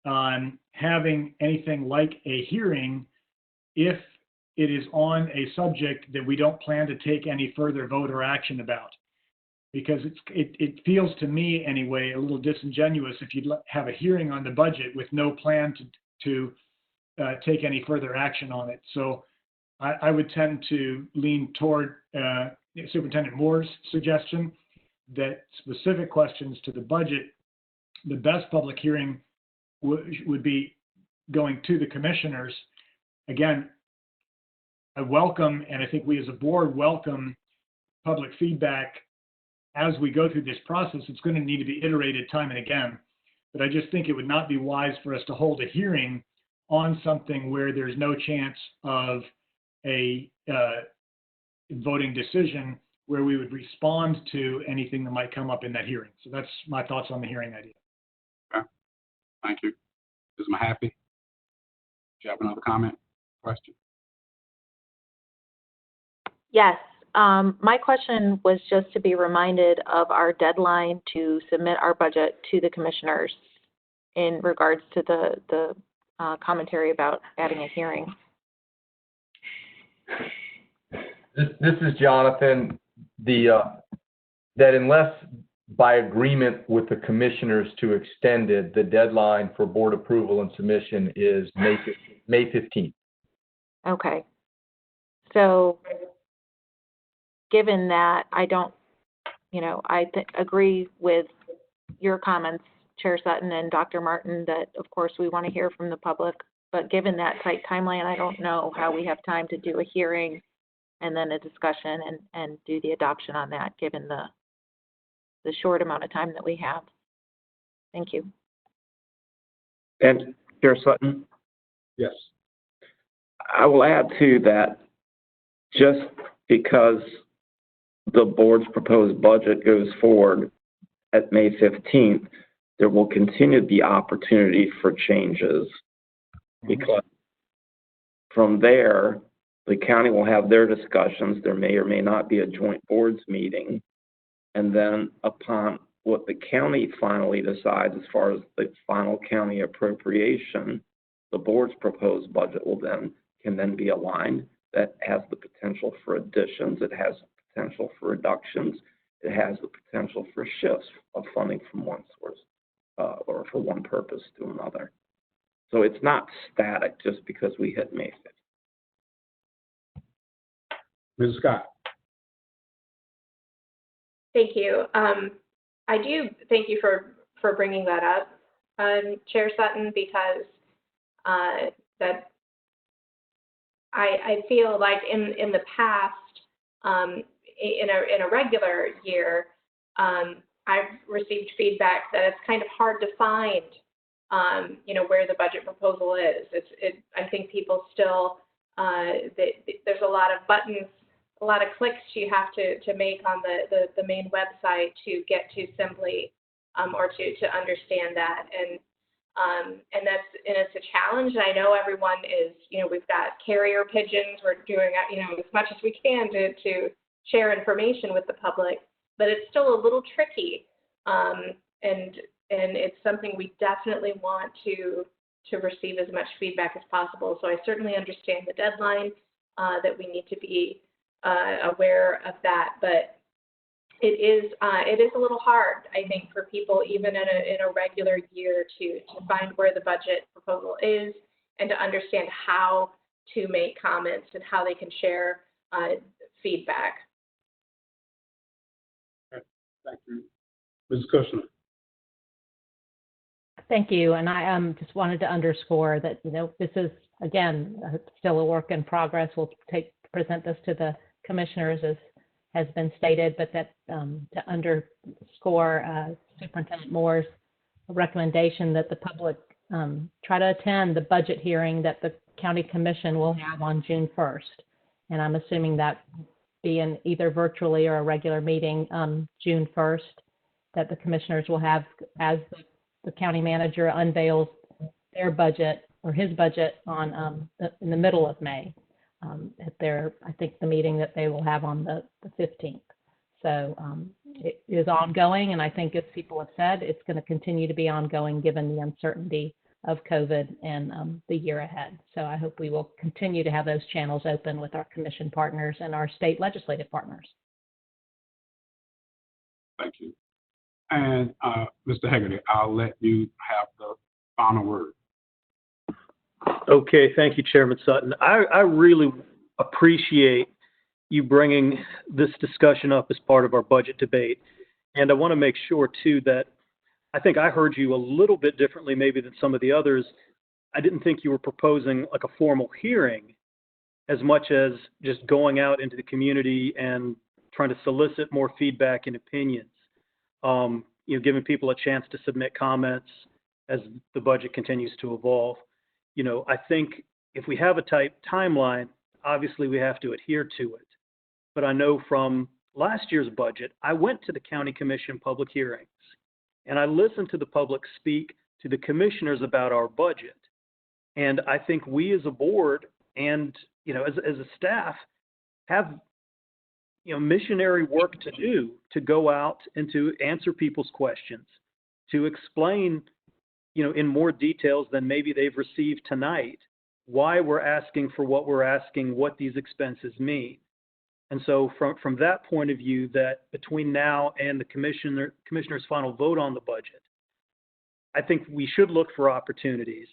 having anything like a hearing if it is on a subject that we don't plan to take any further vote or action about. Because it feels to me, anyway, a little disingenuous if you'd have a hearing on the budget with no plan to take any further action on it. So I would tend to lean toward Superintendent Moore's suggestion that specific questions to the budget, the best public hearing would be going to the commissioners. Again, I welcome, and I think we as a board welcome public feedback as we go through this process. It's going to need to be iterated time and again, but I just think it would not be wise for us to hold a hearing on something where there's no chance of a voting decision where we would respond to anything that might come up in that hearing. So that's my thoughts on the hearing idea. Okay. Thank you. Ms. Mahaffey, do you have another comment, question? Yes. My question was just to be reminded of our deadline to submit our budget to the commissioners in regards to the commentary about adding a hearing. This is Jonathan. That unless by agreement with the commissioners to extend it, the deadline for board approval and submission is May 15th. Okay. So given that, I don't, I agree with your comments, Chair Sutton and Dr. Martin, that of course we want to hear from the public, but given that tight timeline, I don't know how we have time to do a hearing and then a discussion and do the adoption on that, given the short amount of time that we have. Thank you. And Chair Sutton? Yes. I will add to that, just because the board's proposed budget goes forward at May 15th, there will continue to be opportunity for changes, because from there, the county will have their discussions. There may or may not be a joint boards meeting. And then upon what the county finally decides as far as the final county appropriation, the board's proposed budget can then be aligned that has the potential for additions, it has the potential for reductions, it has the potential for shifts of funding from one source or for one purpose to another. So it's not static just because we hit May 5th. Ms. Scott? Thank you. I do thank you for bringing that up, Chair Sutton, because that I feel like in the past, in a regular year, I've received feedback that it's kind of hard to find, where the budget proposal is. I think people still, there's a lot of buttons, a lot of clicks you have to make on the main website to get to simply, or to understand that. And it's a challenge. And I know everyone is, we've got carrier pigeons. We're doing, as much as we can to share information with the public, but it's still a little tricky. And it's something we definitely want to receive as much feedback as possible. So I certainly understand the deadline, that we need to be aware of that, but it is a little hard, I think, for people even in a regular year to find where the budget proposal is and to understand how to make comments and how they can share feedback. Thank you. Ms. Kushner? Thank you. And I just wanted to underscore that, this is, again, still a work in progress. We'll present this to the commissioners as has been stated, but that to underscore Superintendent Moore's recommendation that the public try to attend the budget hearing that the County Commission will have on June 1st. And I'm assuming that be in either virtually or a regular meeting June 1st, that the commissioners will have as the county manager unveils their budget or his budget on in the middle of May. At I think the meeting that they will have on the 15th. So it is ongoing, and I think as people have said, it's going to continue to be ongoing given the uncertainty of COVID and the year ahead. So I hope we will continue to have those channels open with our commission partners and our state legislative partners. Thank you. And Mr. Hegarty, I'll let you have the final word. Okay, thank you, Chairman Sutton. I really appreciate you bringing this discussion up as part of our budget debate. And I want to make sure, too, that I think I heard you a little bit differently maybe than some of the others. I didn't think you were proposing like a formal hearing as much as just going out into the community and trying to solicit more feedback and opinions, giving people a chance to submit comments as the budget continues to evolve. I think if we have a tight timeline, obviously we have to adhere to it. But I know from last year's budget, I went to the County Commission public hearings and I listened to the public speak to the commissioners about our budget. And I think we as a board and, as a staff have, missionary work to do to go out and to answer people's questions, to explain in more details than maybe they've received tonight, why we're asking for what we're asking, what these expenses mean. And so from that point of view, that between now and the commissioner's final vote on the budget, I think we should look for opportunities,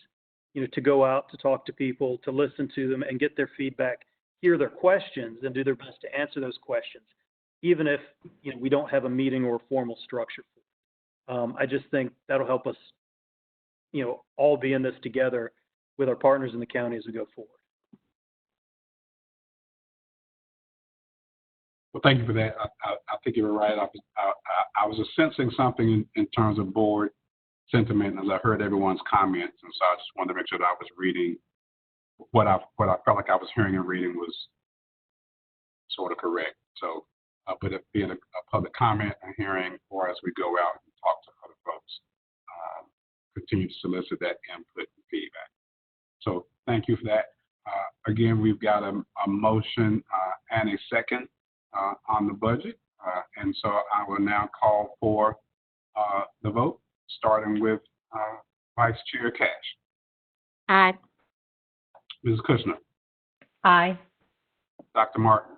to go out, to talk to people, to listen to them and get their feedback, hear their questions and do their best to answer those questions, even if, we don't have a meeting or a formal structure. I just think that'll help us all be in this together with our partners in the county as we go forward. Well, thank you for that. I think you were right. I was just sensing something in terms of board sentiment as I heard everyone's comments, and so I just wanted to make sure that I was reading what I felt like I was hearing and reading was sort of correct. So, but it being a public comment and hearing, or as we go out and talk to other folks, continue to solicit that input and feedback. So thank you for that. Again, we've got a motion and a second on the budget. And so I will now call for the vote, starting with Vice Chair Cash. Aye. Ms. Kushner. Aye. Dr. Martin,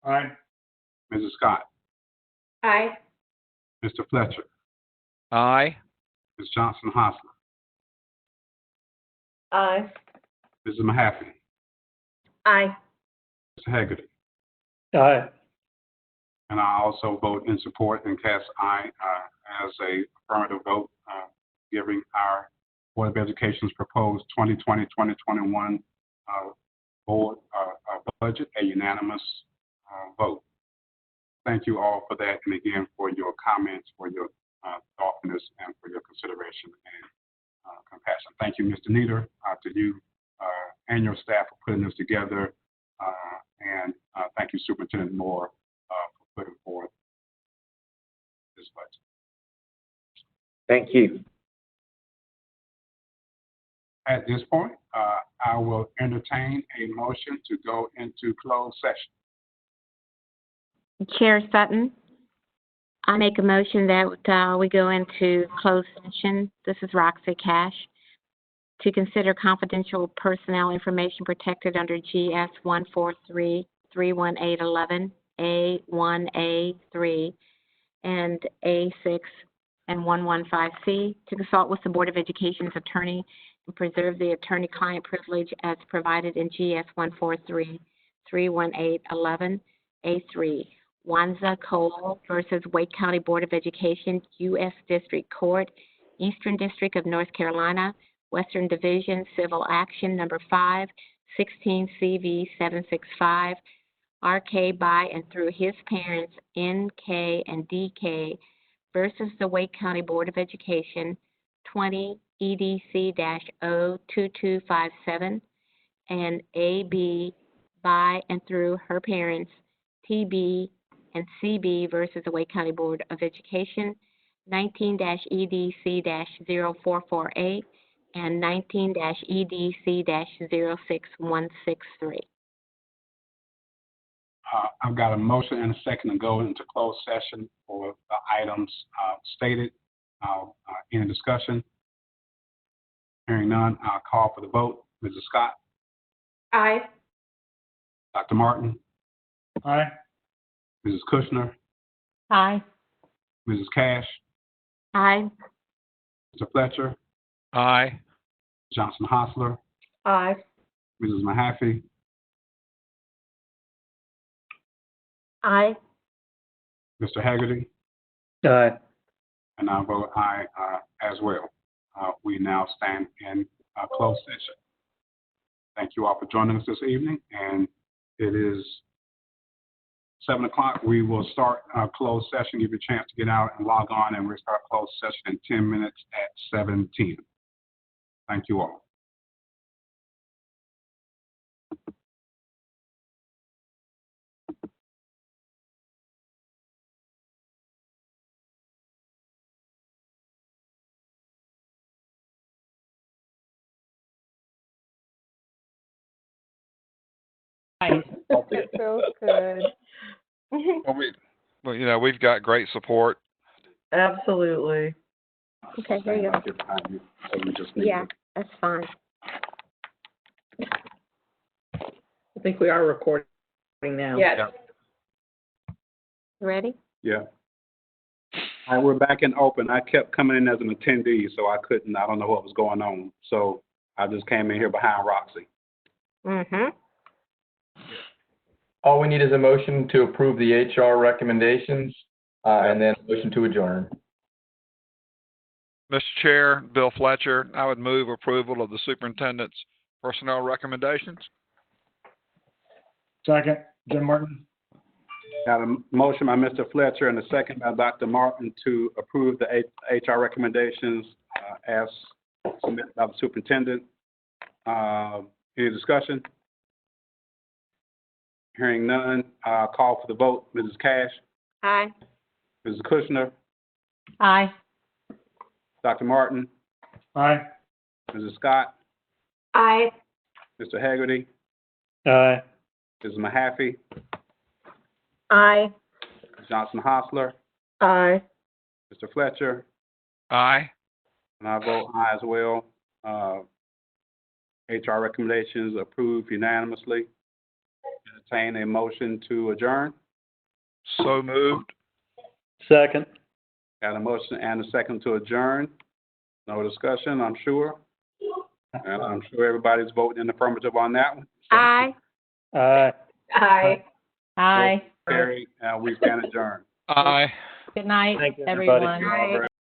Aye. Mrs. Scott, Aye. Mr. Fletcher, Aye. Ms. Johnson Hosler, Aye. Mrs. Mahaffey, Aye. Mr. Hagerty. Aye. And I also vote in support and cast aye as a affirmative vote, giving our Board of Education's proposed 2020-2021 board budget a unanimous vote. Thank you all for that, and again for your comments, for your thoughtfulness, and for your consideration and compassion. Thank you, Mr. Nieder, to you and your staff for putting this together, and thank you, Superintendent Moore, for putting forth this budget. Thank you. At this point, I will entertain a motion to go into closed session. Chair Sutton, I make a motion that we go into closed session. This is Roxy Cash. To consider confidential personnel information protected under GS 143-31811, A1A3, and A6 and 115C, to consult with the Board of Education's attorney and preserve the attorney-client privilege as provided in GS 143-31811, A3. Wanza Cole versus Wake County Board of Education, U.S. District Court, Eastern District of North Carolina, Western Division, Civil Action Number 5, 16 CV 765, RK by and through his parents, NK and DK, versus the Wake County Board of Education, 20 EDC-02257, and AB by and through her parents, TB and CB versus the Wake County Board of Education, 19-EDC-0448, and 19-EDC-06163. I've got a motion and a second to go into closed session for the items stated. Any discussion? Hearing none, I'll call for the vote. Mrs. Scott, Aye. Dr. Martin, Aye. Mrs. Kushner, Aye. Mrs. Cash, Aye. Mr. Fletcher, Aye. Johnson Hosler, Aye. Mrs. Mahaffey, Aye. Mr. Hagerty, Aye. and I vote aye as well. We now stand in closed session. Thank you all for joining us this evening, and it is 7 o'clock. We will start closed session, give you a chance to get out and log on, and we'll start closed session in 10 minutes at 7:10. Thank you all. Aye. That feels good. Well, we've got great support. Absolutely. Okay, here you go. So we just need Yeah, that's fine. I think we are recording now. Yes. Ready? Yeah. All right, we're back in open. I kept coming in as an attendee, so I don't know what was going on. So I just came in here behind Roxy. Mm-hmm. All we need is a motion to approve the HR recommendations, and then a motion to adjourn. Mr. Chair, Bill Fletcher, I would move approval of the superintendent's personnel recommendations. Second, Jim Martin. Got a motion by Mr. Fletcher and a second by Dr. Martin to approve the HR recommendations as submitted by the superintendent. Any discussion? Hearing none, call for the vote. Mrs. Cash, Aye. Mrs. Kushner, Aye. Dr. Martin, Aye. Mrs. Scott, Aye. Mr. Hagerty, Aye. Mrs. Mahaffey, Aye. Johnson Hosler, Aye. Mr. Fletcher, Aye. and I vote aye as well. HR recommendations approved unanimously. At entertain a motion to adjourn. So moved. Second. Got a motion and a second to adjourn. No discussion, I'm sure. And I'm sure everybody's voting in the affirmative on that one. Aye. Aye. Aye. Aye. Carried, we stand adjourned. Aye. Good night, Thank you, everybody. everyone. All right.